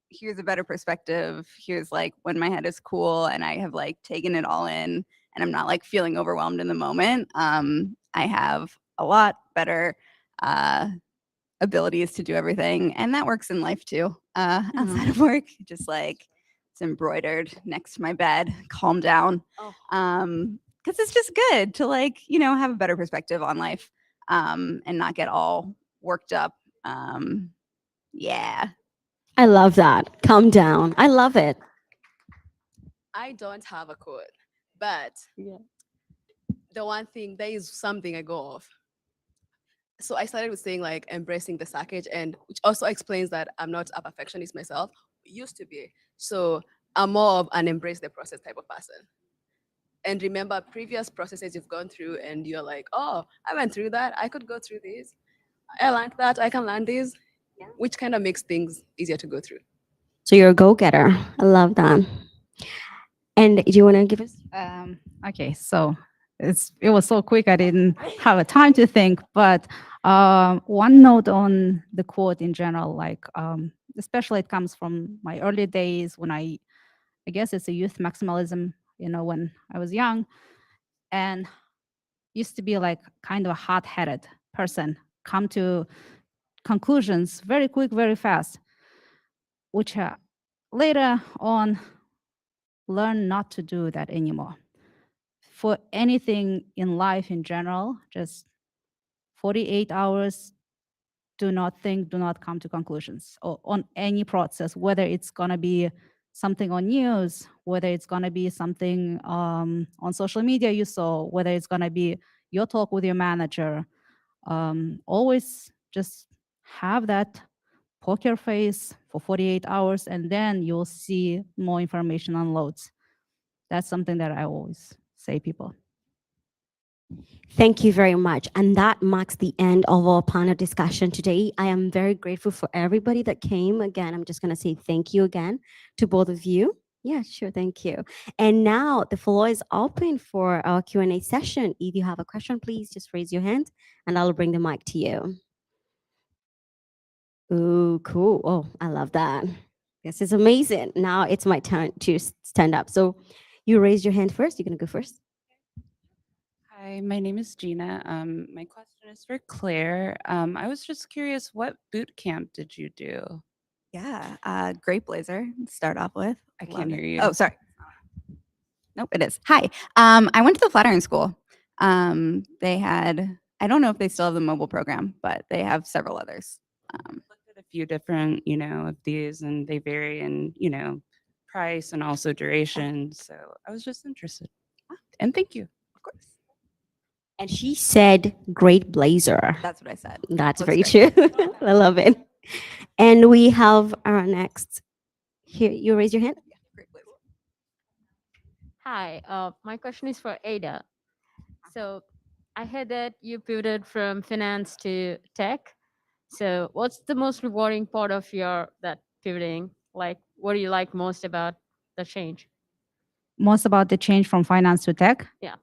here's a better perspective. Here's like when my head is cool and I have like taken it all in and I'm not like feeling overwhelmed in the moment. I have a lot better abilities to do everything, and that works in life too. Outside of work, just like it's embroidered next to my bed. Calm down, because it's just good to like have a better perspective on life, and not get all worked up. Yeah. I love that. Calm down. I love it. I don't have a quote, but the one thing, there is something I go off. So I started with saying like embracing the suckage, and which also explains that I'm not a perfectionist myself. Used to be. So I'm more of an embrace the process type of person. And remember previous processes you've gone through, and you're like, oh, I went through that. I could go through this. I learned that. I can learn this, which kind of makes things easier to go through. So you're a go-getter. I love that. And do you want to give us? Okay, so it was so quick I didn't have a time to think. But one note on the quote in general, like especially it comes from my early days when I guess it's a youth maximalism. When I was young, and used to be like kind of a hot-headed person, come to conclusions very quick, very fast, which later on learn not to do that anymore. For anything in life in general, just 48 hours do not think, do not come to conclusions on any process, whether it's going to be something on news, whether it's going to be something on social media you saw, whether it's going to be your talk with your manager. Always just have that poker face for 48 hours, and then you'll see more information unloads. That's something that I always say people. Thank you very much. And that marks the end of our panel discussion today. I am very grateful for everybody that came. Again, I'm just going to say thank you again to both of you. Yeah, sure. Thank you. And now the floor is open for our Q&A session. If you have a question, please just raise your hand and I'll bring the mic to you. Ooh, cool. Oh, I love that. This is amazing. Now it's my turn to stand up. So you raise your hand first. You're going to go first. Hi, my name is Gina. My question is for Claire. I was just curious, what boot camp did you do? Yeah, great blazer to start off with. I Love can't it. hear you. Oh, sorry. Nope, it is. Hi. I went to the Flatiron School. They had, I don't know if they still have the mobile program, but they have several others. Looked at a few different, of these, and they vary in, price and also duration. So I was just interested. And thank you. Of course. And she said, great blazer. That's what I said. That's Looks very great. true. I love it. And we have our next. Here, you raise your hand. Yeah, great blazer. Hi, my question is for Ada. So I heard that you pivoted from finance to tech. So what's the most rewarding part of your that pivoting? Like, what do you like most about the change? Most about the change from finance to tech? Yeah.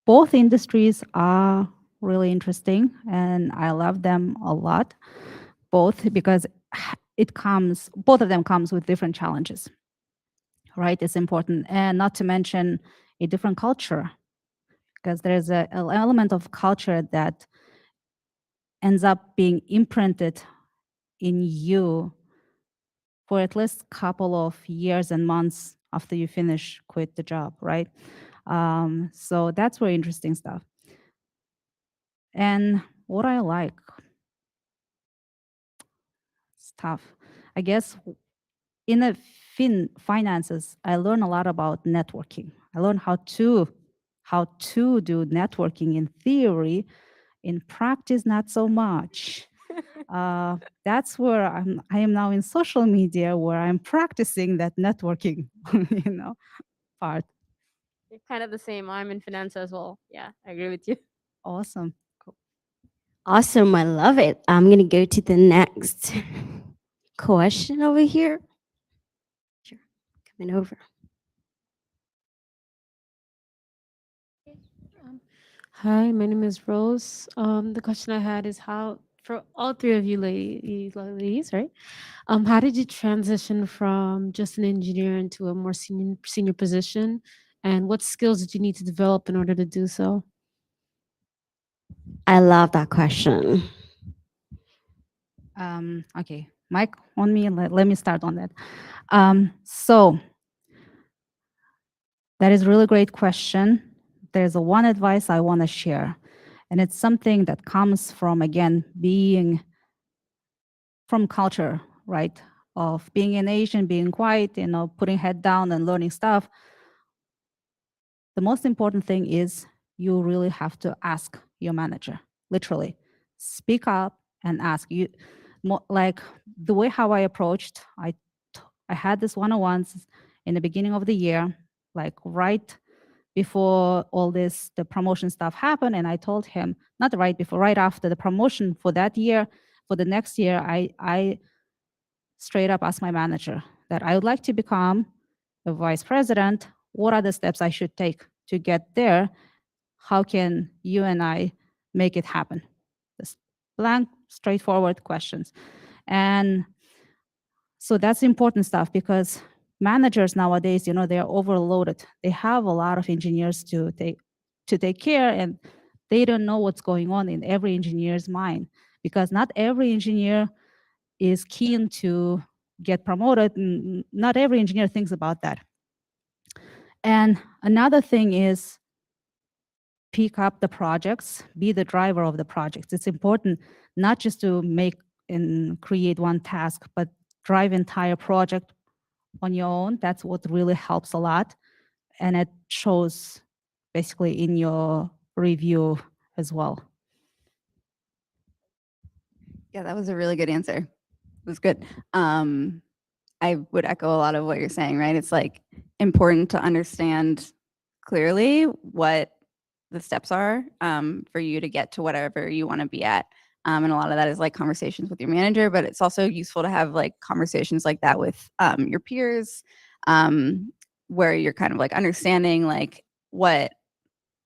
Both industries are really interesting and I love them a lot, both because both of them comes with different challenges, right? It's important. And not to mention a different culture, because there's an element of culture that ends up being imprinted in you for at least a couple of years and months after you quit the job, right? So that's very interesting stuff. And what I like, it's tough. I guess in the finances, I learn a lot about networking. I learned how to do networking in theory. In practice, not so much. That's where I am now in social media, where I'm practicing that networking, part. You're kind of the same. I'm in finance as well. Yeah, I agree with you. Awesome. Cool. Awesome. I love it. I'm going to go to the next question over here. Sure. Coming over. Hi, my name is Rose. The question I had is how, for all three of you ladies, right? How did you transition from just an engineer into a more senior position, and what skills did you need to develop in order to do so? I love that question. Okay, mic on me. Let me start on that. So that is a really great question. There's one advice I want to share, and it's something that comes from, again, being from culture, right? Of being an Asian, being quiet, putting head down and learning stuff. The most important thing is you really have to ask your manager, literally. Speak up and ask. Like the way how I approached, I had this one-on-ones in the beginning of the year, like right before all this, the promotion stuff happened. And I told him, not right before, right after the promotion for that year, for the next year, I straight up asked my manager that I would like to become a vice president. What are the steps I should take to get there? How can you and I make it happen? Just blank, straightforward questions. And so that's important stuff because managers nowadays, they're overloaded. They have a lot of engineers to take care, and they don't know what's going on in every engineer's mind because not every engineer is keen to get promoted. Not every engineer thinks about that. And another thing is pick up the projects, be the driver of the projects. It's important not just to make and create one task, but drive entire project on your own. That's what really helps a lot. And it shows basically in your review as well. Yeah, that was a really good answer. It was good. I would echo a lot of what you're saying, right? It's like important to understand clearly what the steps are for you to get to whatever you want to be at. And a lot of that is like conversations with your manager, but it's also useful to have like conversations like that with your peers, where you're kind of like understanding like what,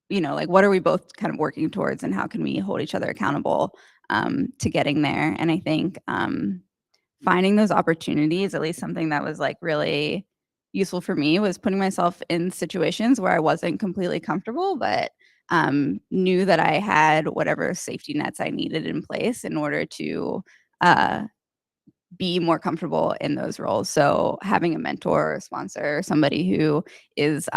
like what are we both kind of working towards and how can we hold each other accountable to getting there. And I think finding those opportunities, at least something that was like really useful for me, was putting myself in situations where I wasn't completely comfortable, but knew that I had whatever safety nets I needed in place in order to be more comfortable in those roles. So having a mentor or a sponsor or somebody who is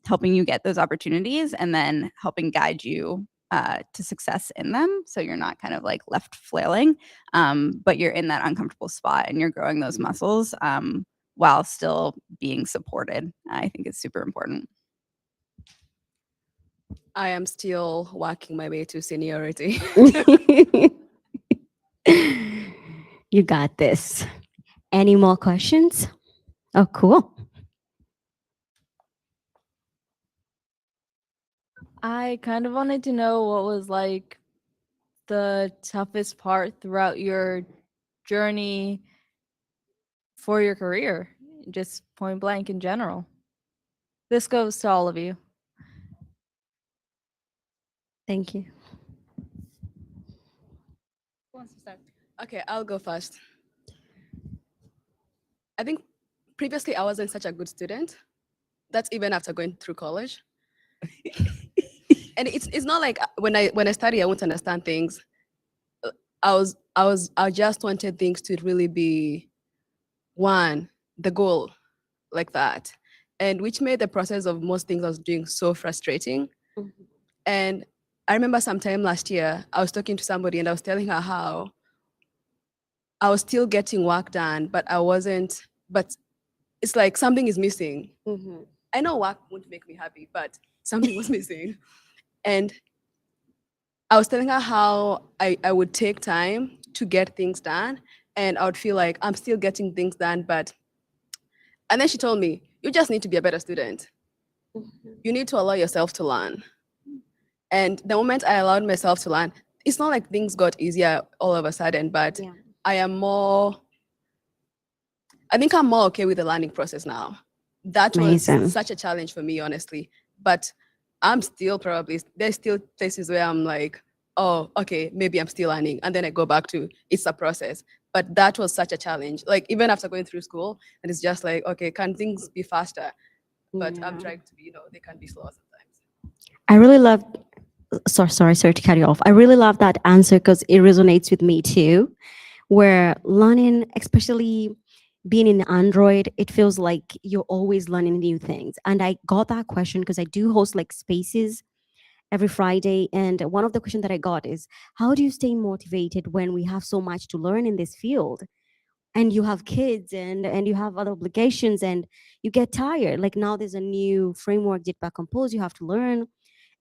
helping you get those opportunities and then helping guide you to success in them. So you're not kind of like left flailing, but you're in that uncomfortable spot and you're growing those muscles while still being supported. I think it's super important. I am still working my way to seniority. You got this. Any more questions? Oh, cool. I kind of wanted to know what was like the toughest part throughout your journey for your career, just point blank in general. This goes to all of you. Thank you. Who wants to start? Okay, I'll go first. I think previously I wasn't such a good student. That's even after going through college. And it's not like when I study I won't understand things. I just wanted things to really be the goal, like that, and which made the process of most things I was doing so frustrating. And I remember sometime last year I was talking to somebody and I was telling her how I was still getting work done, but I wasn't. But it's like something is missing. I know work won't make me happy, but something was missing. And I was telling her how I would take time to get things done, and I would feel like I'm still getting things done, but. And then she told me, you just need to be a better student. You need to allow yourself to learn. And the moment I allowed myself to learn, it's not like things got easier all of a sudden, but Yeah. I think I'm more okay with the learning process now. That was Amazing. such a challenge for me, honestly. But I'm still there's still places where I'm like, oh, okay, maybe I'm still learning. And then I go back to it's a process. But that was such a challenge. Like even after going through school, and it's just like, okay, can things be faster? But I'm trying to be, they can be slower sometimes. I really love. Sorry to cut you off. I really love that answer because it resonates with me too. Where learning, especially being in Android, it feels like you're always learning new things. And I got that question because I do host like spaces every Friday. And one of the questions that I got is, how do you stay motivated when we have so much to learn in this field? And you have kids and you have other obligations and you get tired. Like now there's a new framework, Jetpack Compose, you have to learn.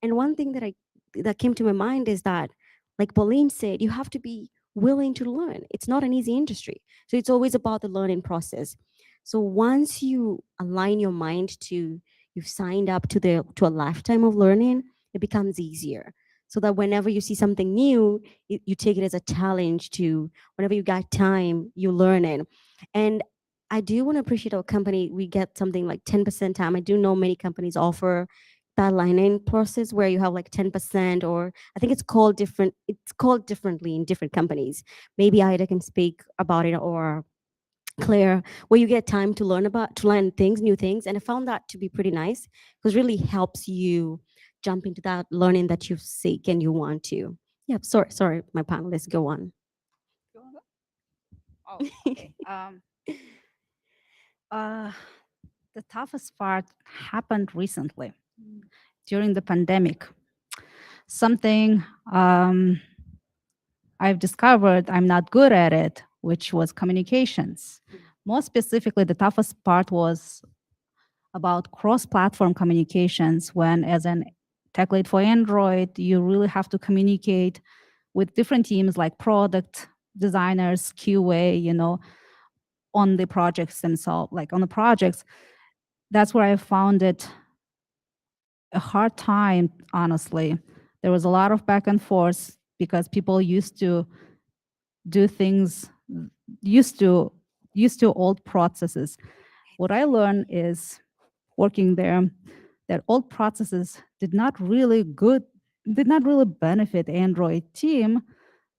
And one thing that came to my mind is that, like Pauline said, you have to be willing to learn. It's not an easy industry. So it's always about the learning process. So once you align your mind to you've signed up to a lifetime of learning, it becomes easier. So that whenever you see something new, you take it as a challenge to whenever you got time, you learn it. And I do want to appreciate our company. We get something like 10% time. I do know many companies offer that line process where you have like 10%, or I think it's called differently in different companies. Maybe Ida can speak about it, or Claire, where you get time to learn new things. And I found that to be pretty nice because really helps you jump into that learning that you seek and you want to. Yeah, sorry, my panelists, go on. Oh, okay. The toughest part happened recently during the pandemic. something I've discovered I'm not good at it, which was communications. More specifically, the toughest part was about cross-platform communications when, as an tech lead for Android, you really have to communicate with different teams like product designers, QA, on the projects themselves, like on the projects. That's where I found it a hard time, honestly. There was a lot of back and forth because people used to do things, used to old processes. What I learned is working there that old processes did not really benefit Android team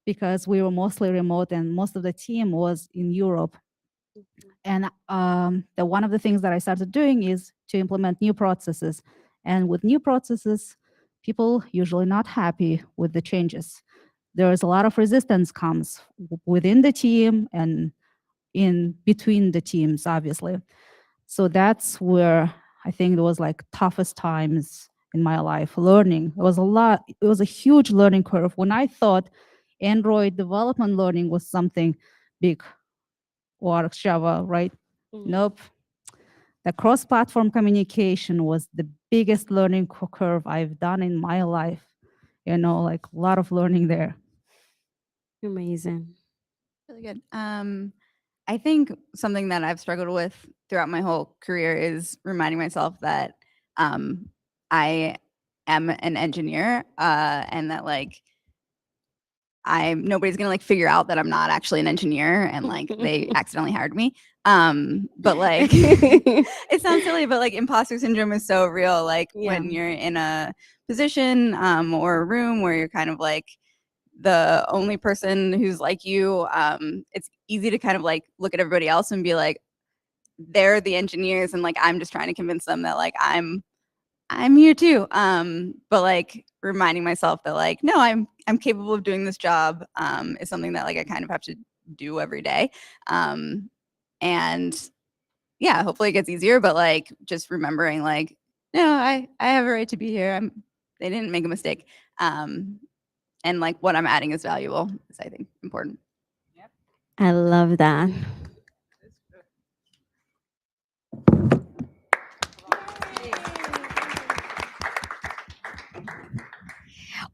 because we were mostly remote and most of the team was in Europe. And one of the things that I started doing is to implement new processes. And with new processes, people usually not happy with the changes. There is a lot of resistance comes within the team and in between the teams, obviously. So that's where I think it was like toughest times in my life learning. It was a huge learning curve. When I thought Android development learning was something big or Java, right? Nope. The cross-platform communication was the biggest learning curve I've done in my life. Like a lot of learning there. Amazing. Really good. I think something that I've struggled with throughout my whole career is reminding myself that I am an engineer and that like nobody's gonna like figure out that I'm not actually an engineer and like they accidentally hired me. But like it sounds silly, but like imposter syndrome is so real. Like when you're in a position or a room where you're kind of like the only person who's like you, it's easy to kind of like look at everybody else and be like, they're the engineers and like I'm just trying to convince them that like I'm here too. But like reminding myself that like no, I'm capable of doing this job is something that like I kind of have to do every day. And yeah, hopefully it gets easier, but like just remembering like no, I have a right to be here. They didn't make a mistake. And like what I'm adding is valuable is I think important. I love that.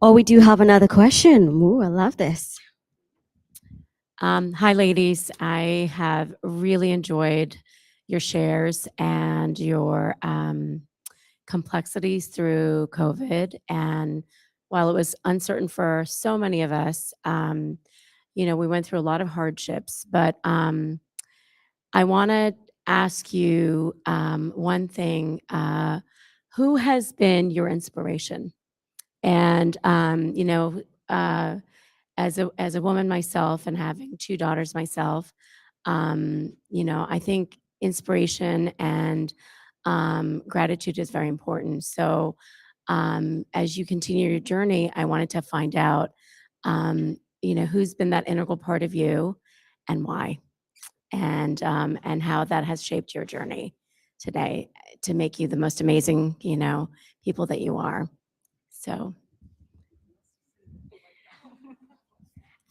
Oh, we do have another question. Ooh, I love this. Hi, ladies. I have really enjoyed your shares and your complexities through COVID. And while it was uncertain for so many of us, we went through a lot of hardships. But I want to ask you one thing. Who has been your inspiration? And, as a woman myself and having two daughters myself, I think inspiration and gratitude is very important. So, as you continue your journey, I wanted to find out, who's been that integral part of you, and why, and how that has shaped your journey today to make you the most amazing, people that you are. So.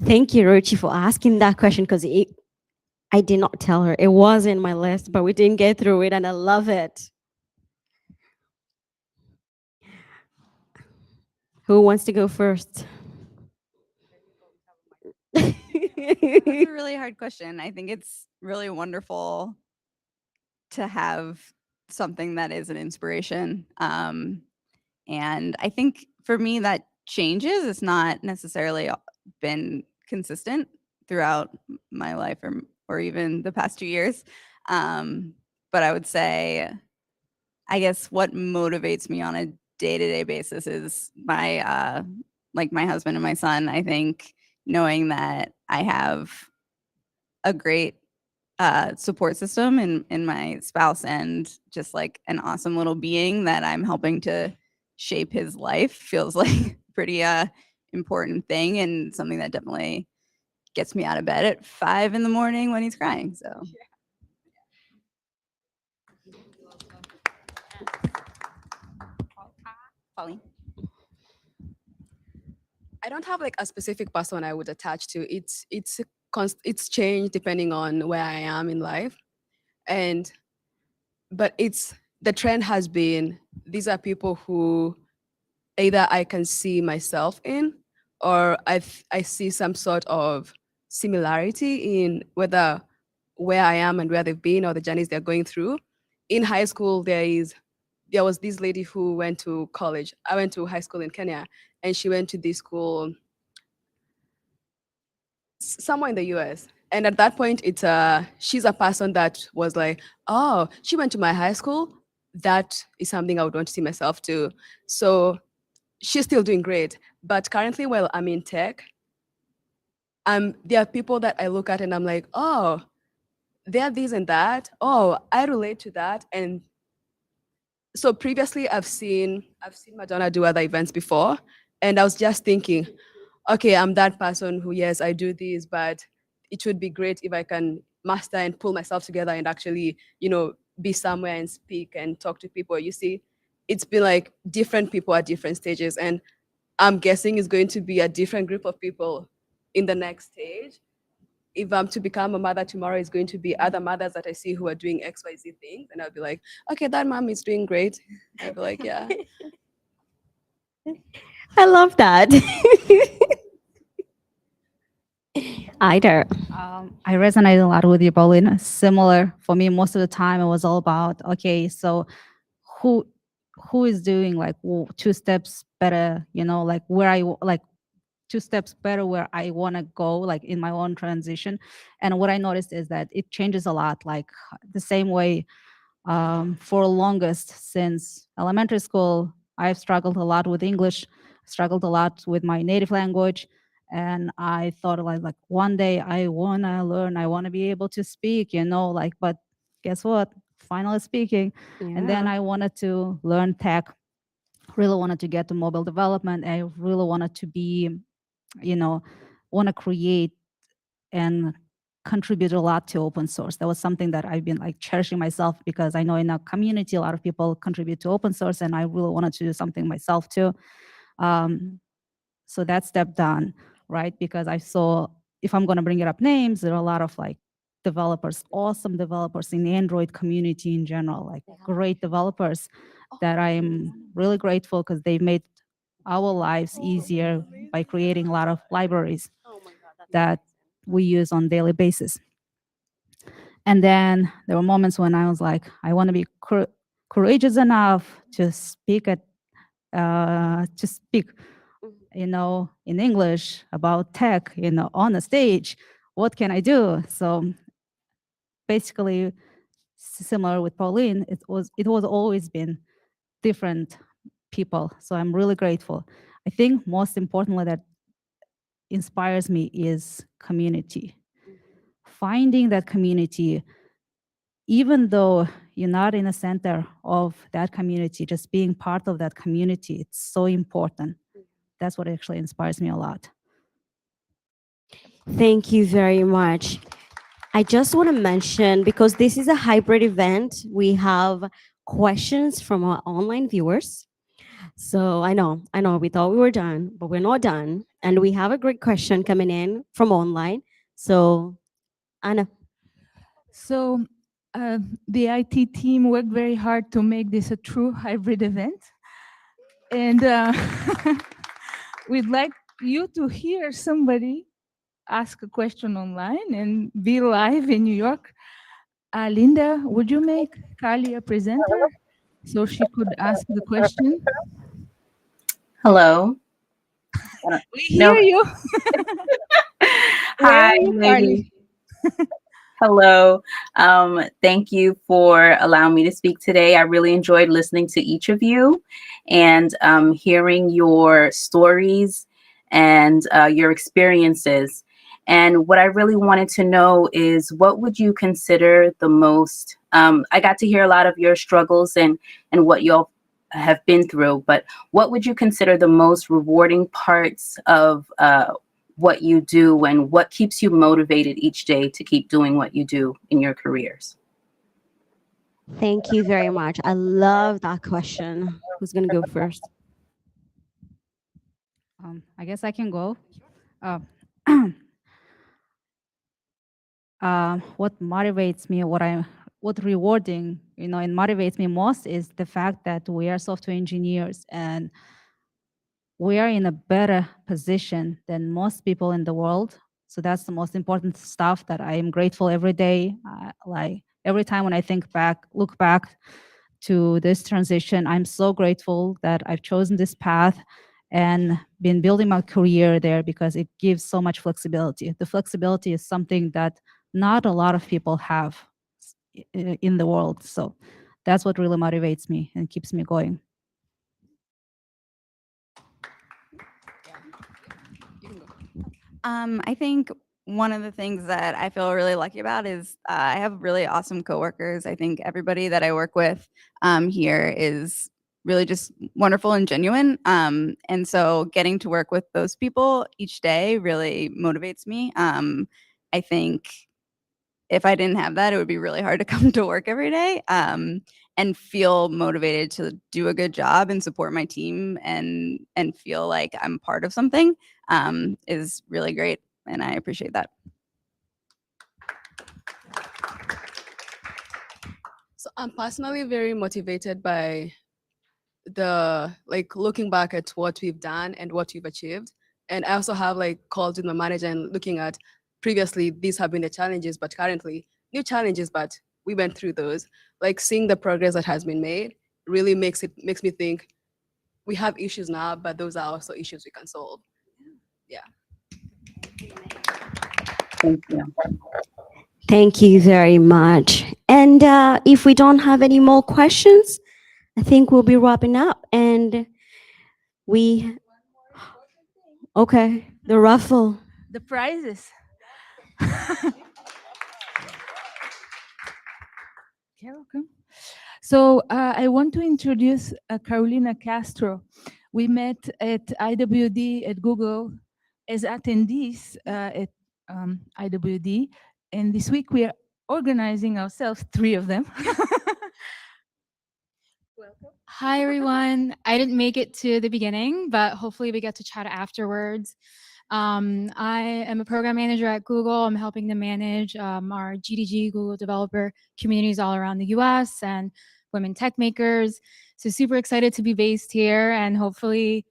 Thank you, Ruchi, for asking that question because I did not tell her. It was in my list, but we didn't get through it, and I love it. Who wants to go first? That's a really hard question. I think it's really wonderful to have something that is an inspiration. And I think for me that changes. It's not necessarily been consistent throughout my life or even the past 2 years. But I would say, I guess what motivates me on a day-to-day basis is my my husband and my son. I think knowing that I have a great support system in my spouse and just like an awesome little being that I'm helping to shape his life feels like pretty important thing and something that definitely gets me out of bed at 5 a.m. when he's crying. So Pauline. I don't have like a specific person I would attach to. It's changed depending on where I am in life, and but the trend has been these are people who either I can see myself in, or I see some sort of similarity in whether where I am and where they've been or the journeys they're going through. In high school, there was this lady who went to college. I went to high school in Kenya, and she went to this school somewhere in the US. And at that point, she's a person that was like, oh, she went to my high school. That is something I would want to see myself to. So she's still doing great. But currently, while I'm in tech, there are people that I look at and I'm like, oh, they're this and that. Oh, I relate to that. And so previously I've seen Madonna do other events before, and I was just thinking, okay, I'm that person who, yes, I do this, but it would be great if I can master and pull myself together and actually, be somewhere and speak and talk to people. You see, it's been like different people at different stages, and I'm guessing it's going to be a different group of people in the next stage. If I'm to become a mother tomorrow, it's going to be other mothers that I see who are doing XYZ things. And I'll be like, okay, that mom is doing great. I'll be like, yeah. I love that. Either. I resonate a lot with you, Pauline. Similar for me, most of the time it was all about, okay, so who who is doing like 2 steps better, like where like 2 steps better where I want to go, like in my own transition. And what I noticed is that it changes a lot, like the same way for longest since elementary school, I've struggled a lot with English, struggled a lot with my native language. And I thought like one day I want to learn, I want to be able to speak, like, but guess what? Finally speaking. And then I wanted to learn tech, really wanted to get to mobile development. I really wanted to be, want to create and contribute a lot to open source. That was something that I've been like cherishing myself, because I know in our community, a lot of people contribute to open source, and I really wanted to do something myself too. So that step done, right? Because I saw, if I'm going to bring it up names, there are a lot of like developers, awesome developers in the Android community in general, like great developers that I'm really grateful, because they've made our lives easier by creating a lot of libraries that we use on daily basis. And then there were moments when I was like, I want to be courageous enough to speak in English about tech, on a stage. What can I do? So basically, similar with Pauline, it was always been different people. So I'm really grateful. I think most importantly that inspires me is community. Finding that community, even though you're not in the center of that community, just being part of that community, it's so important. That's what actually inspires me a lot. Thank you very much. I just want to mention, because this is a hybrid event, we have questions from our online viewers. So I know, we thought we were done, but we're not done. And we have a great question coming in from online. So, Anna. So the IT team worked very hard to make this a true hybrid event. And we'd like you to hear somebody ask a question online and be live in New York. Linda, would you make Carly a presenter so she could ask the question? Hello. We hear you. Where Hi, are you, ladies. Carly? Hello. Thank you for allowing me to speak today. I really enjoyed listening to each of you and hearing your stories and your experiences. And what I really wanted to know is, what would you consider the most? I got to hear a lot of your struggles and what y'all have been through, but what would you consider the most rewarding parts of what you do, and what keeps you motivated each day to keep doing what you do in your careers? Thank you very much. I love that question. Who's going to go first? I guess I can go. Uh, what motivates me, what rewarding, it motivates me most is the fact that we are software engineers and we are in a better position than most people in the world. So that's the most important stuff that I am grateful every day. Like every time when I look back to this transition, I'm so grateful that I've chosen this path and been building my career there because it gives so much flexibility. The flexibility is something that not a lot of people have in the world. So that's what really motivates me and keeps me going. I think one of the things that I feel really lucky about is I have really awesome coworkers. I think everybody that I work with here is really just wonderful and genuine. And so getting to work with those people each day really motivates me. I think if I didn't have that, it would be really hard to come to work every day and feel motivated to do a good job and support my team and feel like I'm part of something is really great. And I appreciate that. So I'm personally very motivated by looking back at what we've done and what we've achieved. And I also have calls with my manager and looking at previously these have been the challenges, but currently new challenges, but we went through those. Like seeing the progress that has been made really makes me think we have issues now, but those are also issues we can solve. Yeah. Thank you. Thank you very much. And if we don't have any more questions, I think we'll be wrapping up. And okay, the raffle. The prizes. You're welcome. So I want to introduce Carolina Castro. We met at IWD at Google as attendees at IWD. And this week we are organizing ourselves, 3 of them. Hi, everyone. I didn't make it to the beginning, but hopefully we get to chat afterwards. I am a program manager at Google. I'm helping to manage our GDG, Google Developer communities all around the US and Women Techmakers. So super excited to be based here and hopefully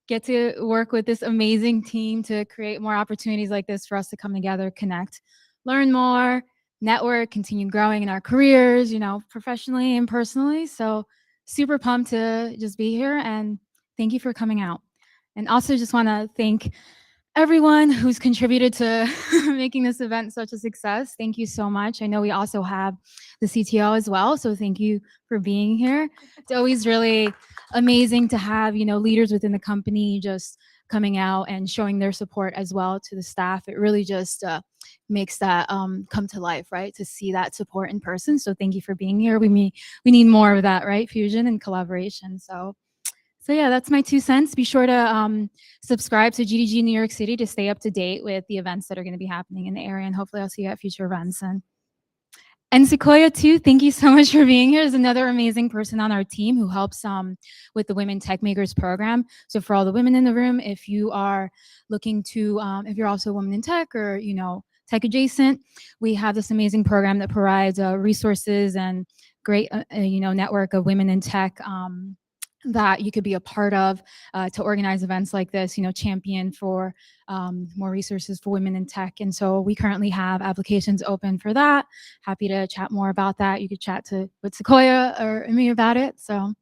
get to work with this amazing team to create more opportunities like this for us to come together, connect, learn more, network, continue growing in our careers, professionally and personally. So super pumped to just be here and thank you for coming out. And also just want to thank everyone who's contributed to making this event such a success. Thank you so much. I know we also have the CTO as well, so thank you for being here. It's always really amazing to have, leaders within the company just coming out and showing their support as well to the staff. It really just makes that come to life, right? To see that support in person. So thank you for being here. We need more of that, right? Fusion and collaboration. So yeah, that's my 2 cents. Be sure to subscribe to GDG New York City to stay up to date with the events that are going to be happening in the area. And hopefully I'll see you at future events. And Sequoia too, thank you so much for being here. There's another amazing person on our team who helps with the Women Techmakers program. So for all the women in the room, if you are looking to, if you're also a woman in tech or, tech adjacent, we have this amazing program that provides resources and great, network of women in tech that you could be a part of to organize events like this, champion for more resources for women in tech. And so we currently have applications open for that. Happy to chat more about that. You could chat with Sequoia or me about it. So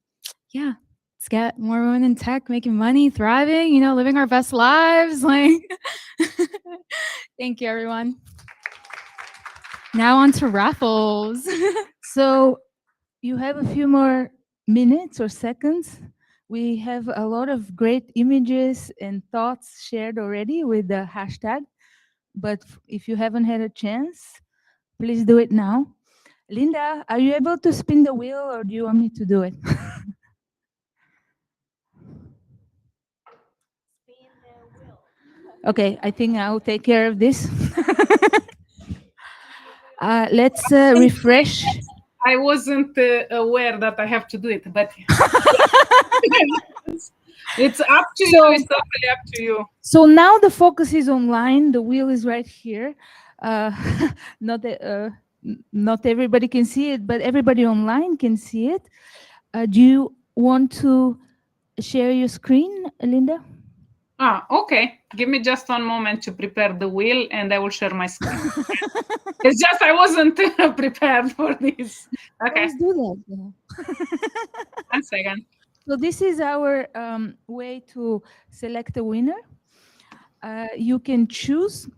yeah, let's get more women in tech, making money, thriving, living our best lives. Thank you, everyone. Now on to raffles. So you have a few more minutes or seconds. We have a lot of great images and thoughts shared already with the hashtag. But if you haven't had a chance, please do it now. Linda, are you able to spin the wheel or do you want me to do it? Okay, I think I'll take care of this. Let's refresh. I wasn't aware that I have to do it, but It's up to so, you. It's totally up to you. So now the focus is online. The wheel is right here. Uh, not not everybody can see it, but everybody online can see it. Do you want to share your screen, Linda? Okay. Give me just one moment to prepare the wheel and I will share my screen. It's just I wasn't prepared for this. Okay. Always do that. Yeah. 1 second. So this is our way to select a winner. You can choose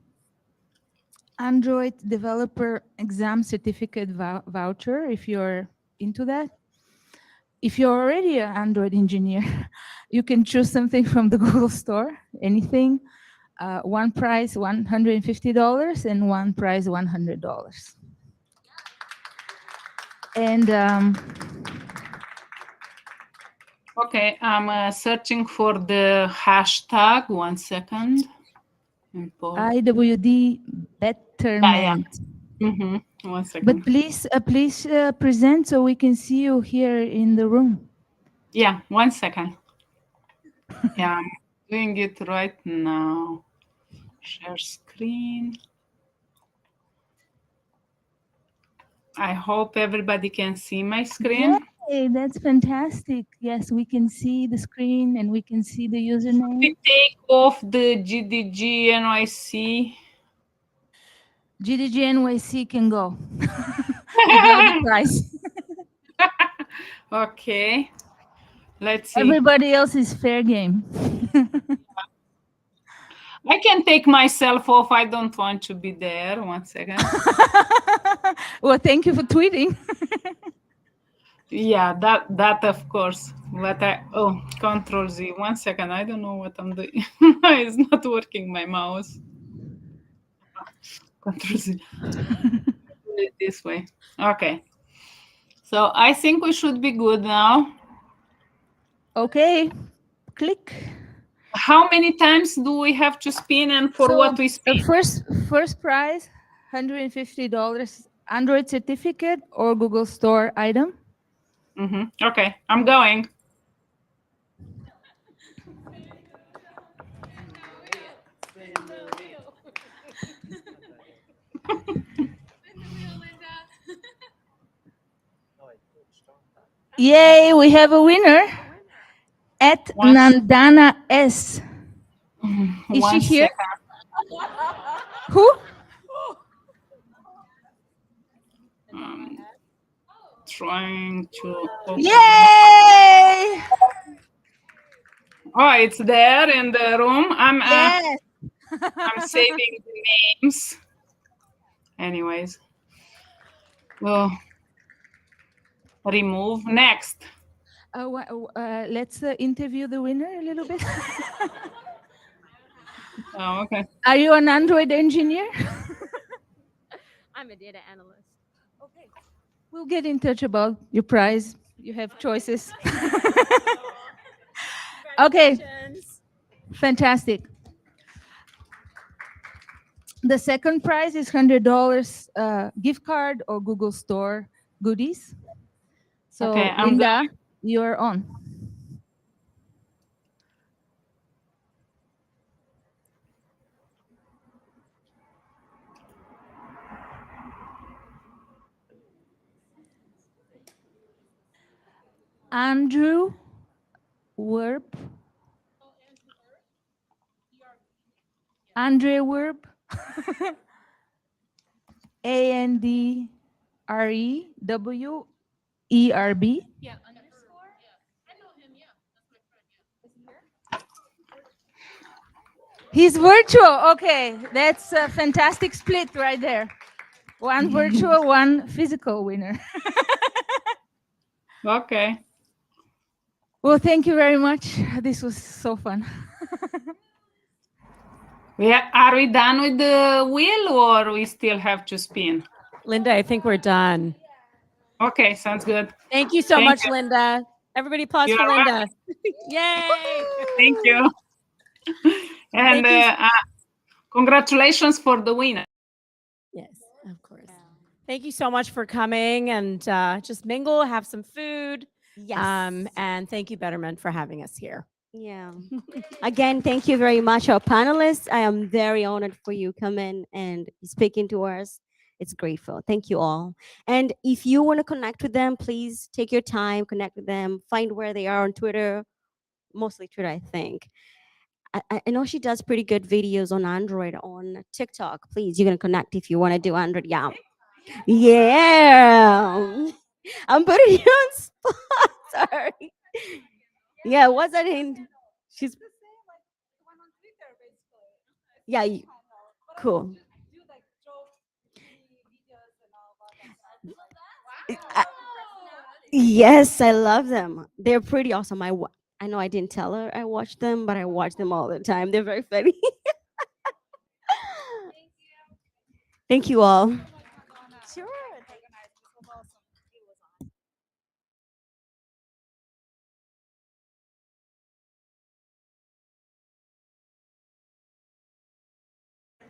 Android Developer Exam Certificate voucher if you're into that. If you're already an Android engineer, you can choose something from the Google Store, anything. One price $150 and one price $100. And okay, I'm searching for the hashtag. 1 second. IWD Betterment. Yeah. 1 second. But please present so we can see you here in the room. Yeah, 1 second. Yeah, I'm doing it right now. Share screen. I hope everybody can see my screen. Yay, that's fantastic. Yes, we can see the screen and we can see the username. We take off the GDG NYC. GDG NYC can go. You got the prize. Okay. Let's see. Everybody else is fair game. I can take myself off. I don't want to be there. 1 second. Well, thank you for tweeting. Yeah, that of course. But Control Z. 1 second. I don't know what I'm doing. It's not working, my mouse. Control Z. Do it this way. Okay. So I think we should be good now. Okay. Click. How many times do we have to spin and for what we spin? First prize, $150 Android certificate or Google Store item. Okay, I'm going. Yay, we have a winner at Nandana S. Is she here? Who? Trying to open. Yay! Oh, it's there in the room. I'm saving the names. Anyways. Well, remove. Next. Let's interview the winner a little bit. Oh, okay. Are you an Android engineer? I'm a data analyst. Okay. We'll get in touch about your prize. You have choices. Okay. Fantastic. The second prize is $100 gift card or Google Store goodies. So, Okay, Linda, you're on. Andrew Werb. Andre Werb. ANDREWERB. Yeah, He's virtual. Okay, that's a fantastic split right there. One virtual, one physical winner. Okay. Well, thank you very much. This was so fun. Are we done with the wheel or we still have to spin? Linda, I think we're done. Okay, sounds good. Thank you so much, Linda. Everybody applause You're for Linda. welcome. Yay! Thank you. And congratulations for the winner. Yes, of course. Thank you so much for coming and just mingle, have some food. Yes. And thank you, Betterment, for having us here. Yeah. Again, thank you very much, our panelists. I am very honored for you coming and speaking to us. It's grateful. Thank you all. And if you want to connect with them, please take your time, connect with them, find where they are on Twitter, mostly Twitter, I think. I know she does pretty good videos on Android, on TikTok. Please, you can connect if you want to do Android. Yeah. Yeah. I'm putting you on spot. Sorry. Yeah, what's that in? She's yeah, cool. I- yes, I love them. They're pretty awesome. I know I didn't tell her I watched them, but I watch them all the time. They're very funny. Thank you all. Sure.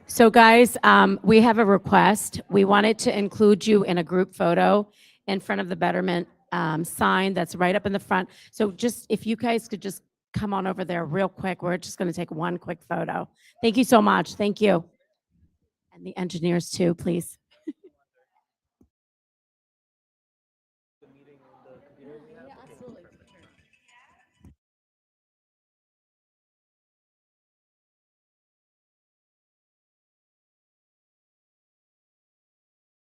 So, guys, we have a request. We wanted to include you in a group photo in front of the Betterment sign that's right up in the front. So, just if you guys could just come on over there real quick, we're just going to take one quick photo. Thank you so much. Thank you. And the engineers, too, please.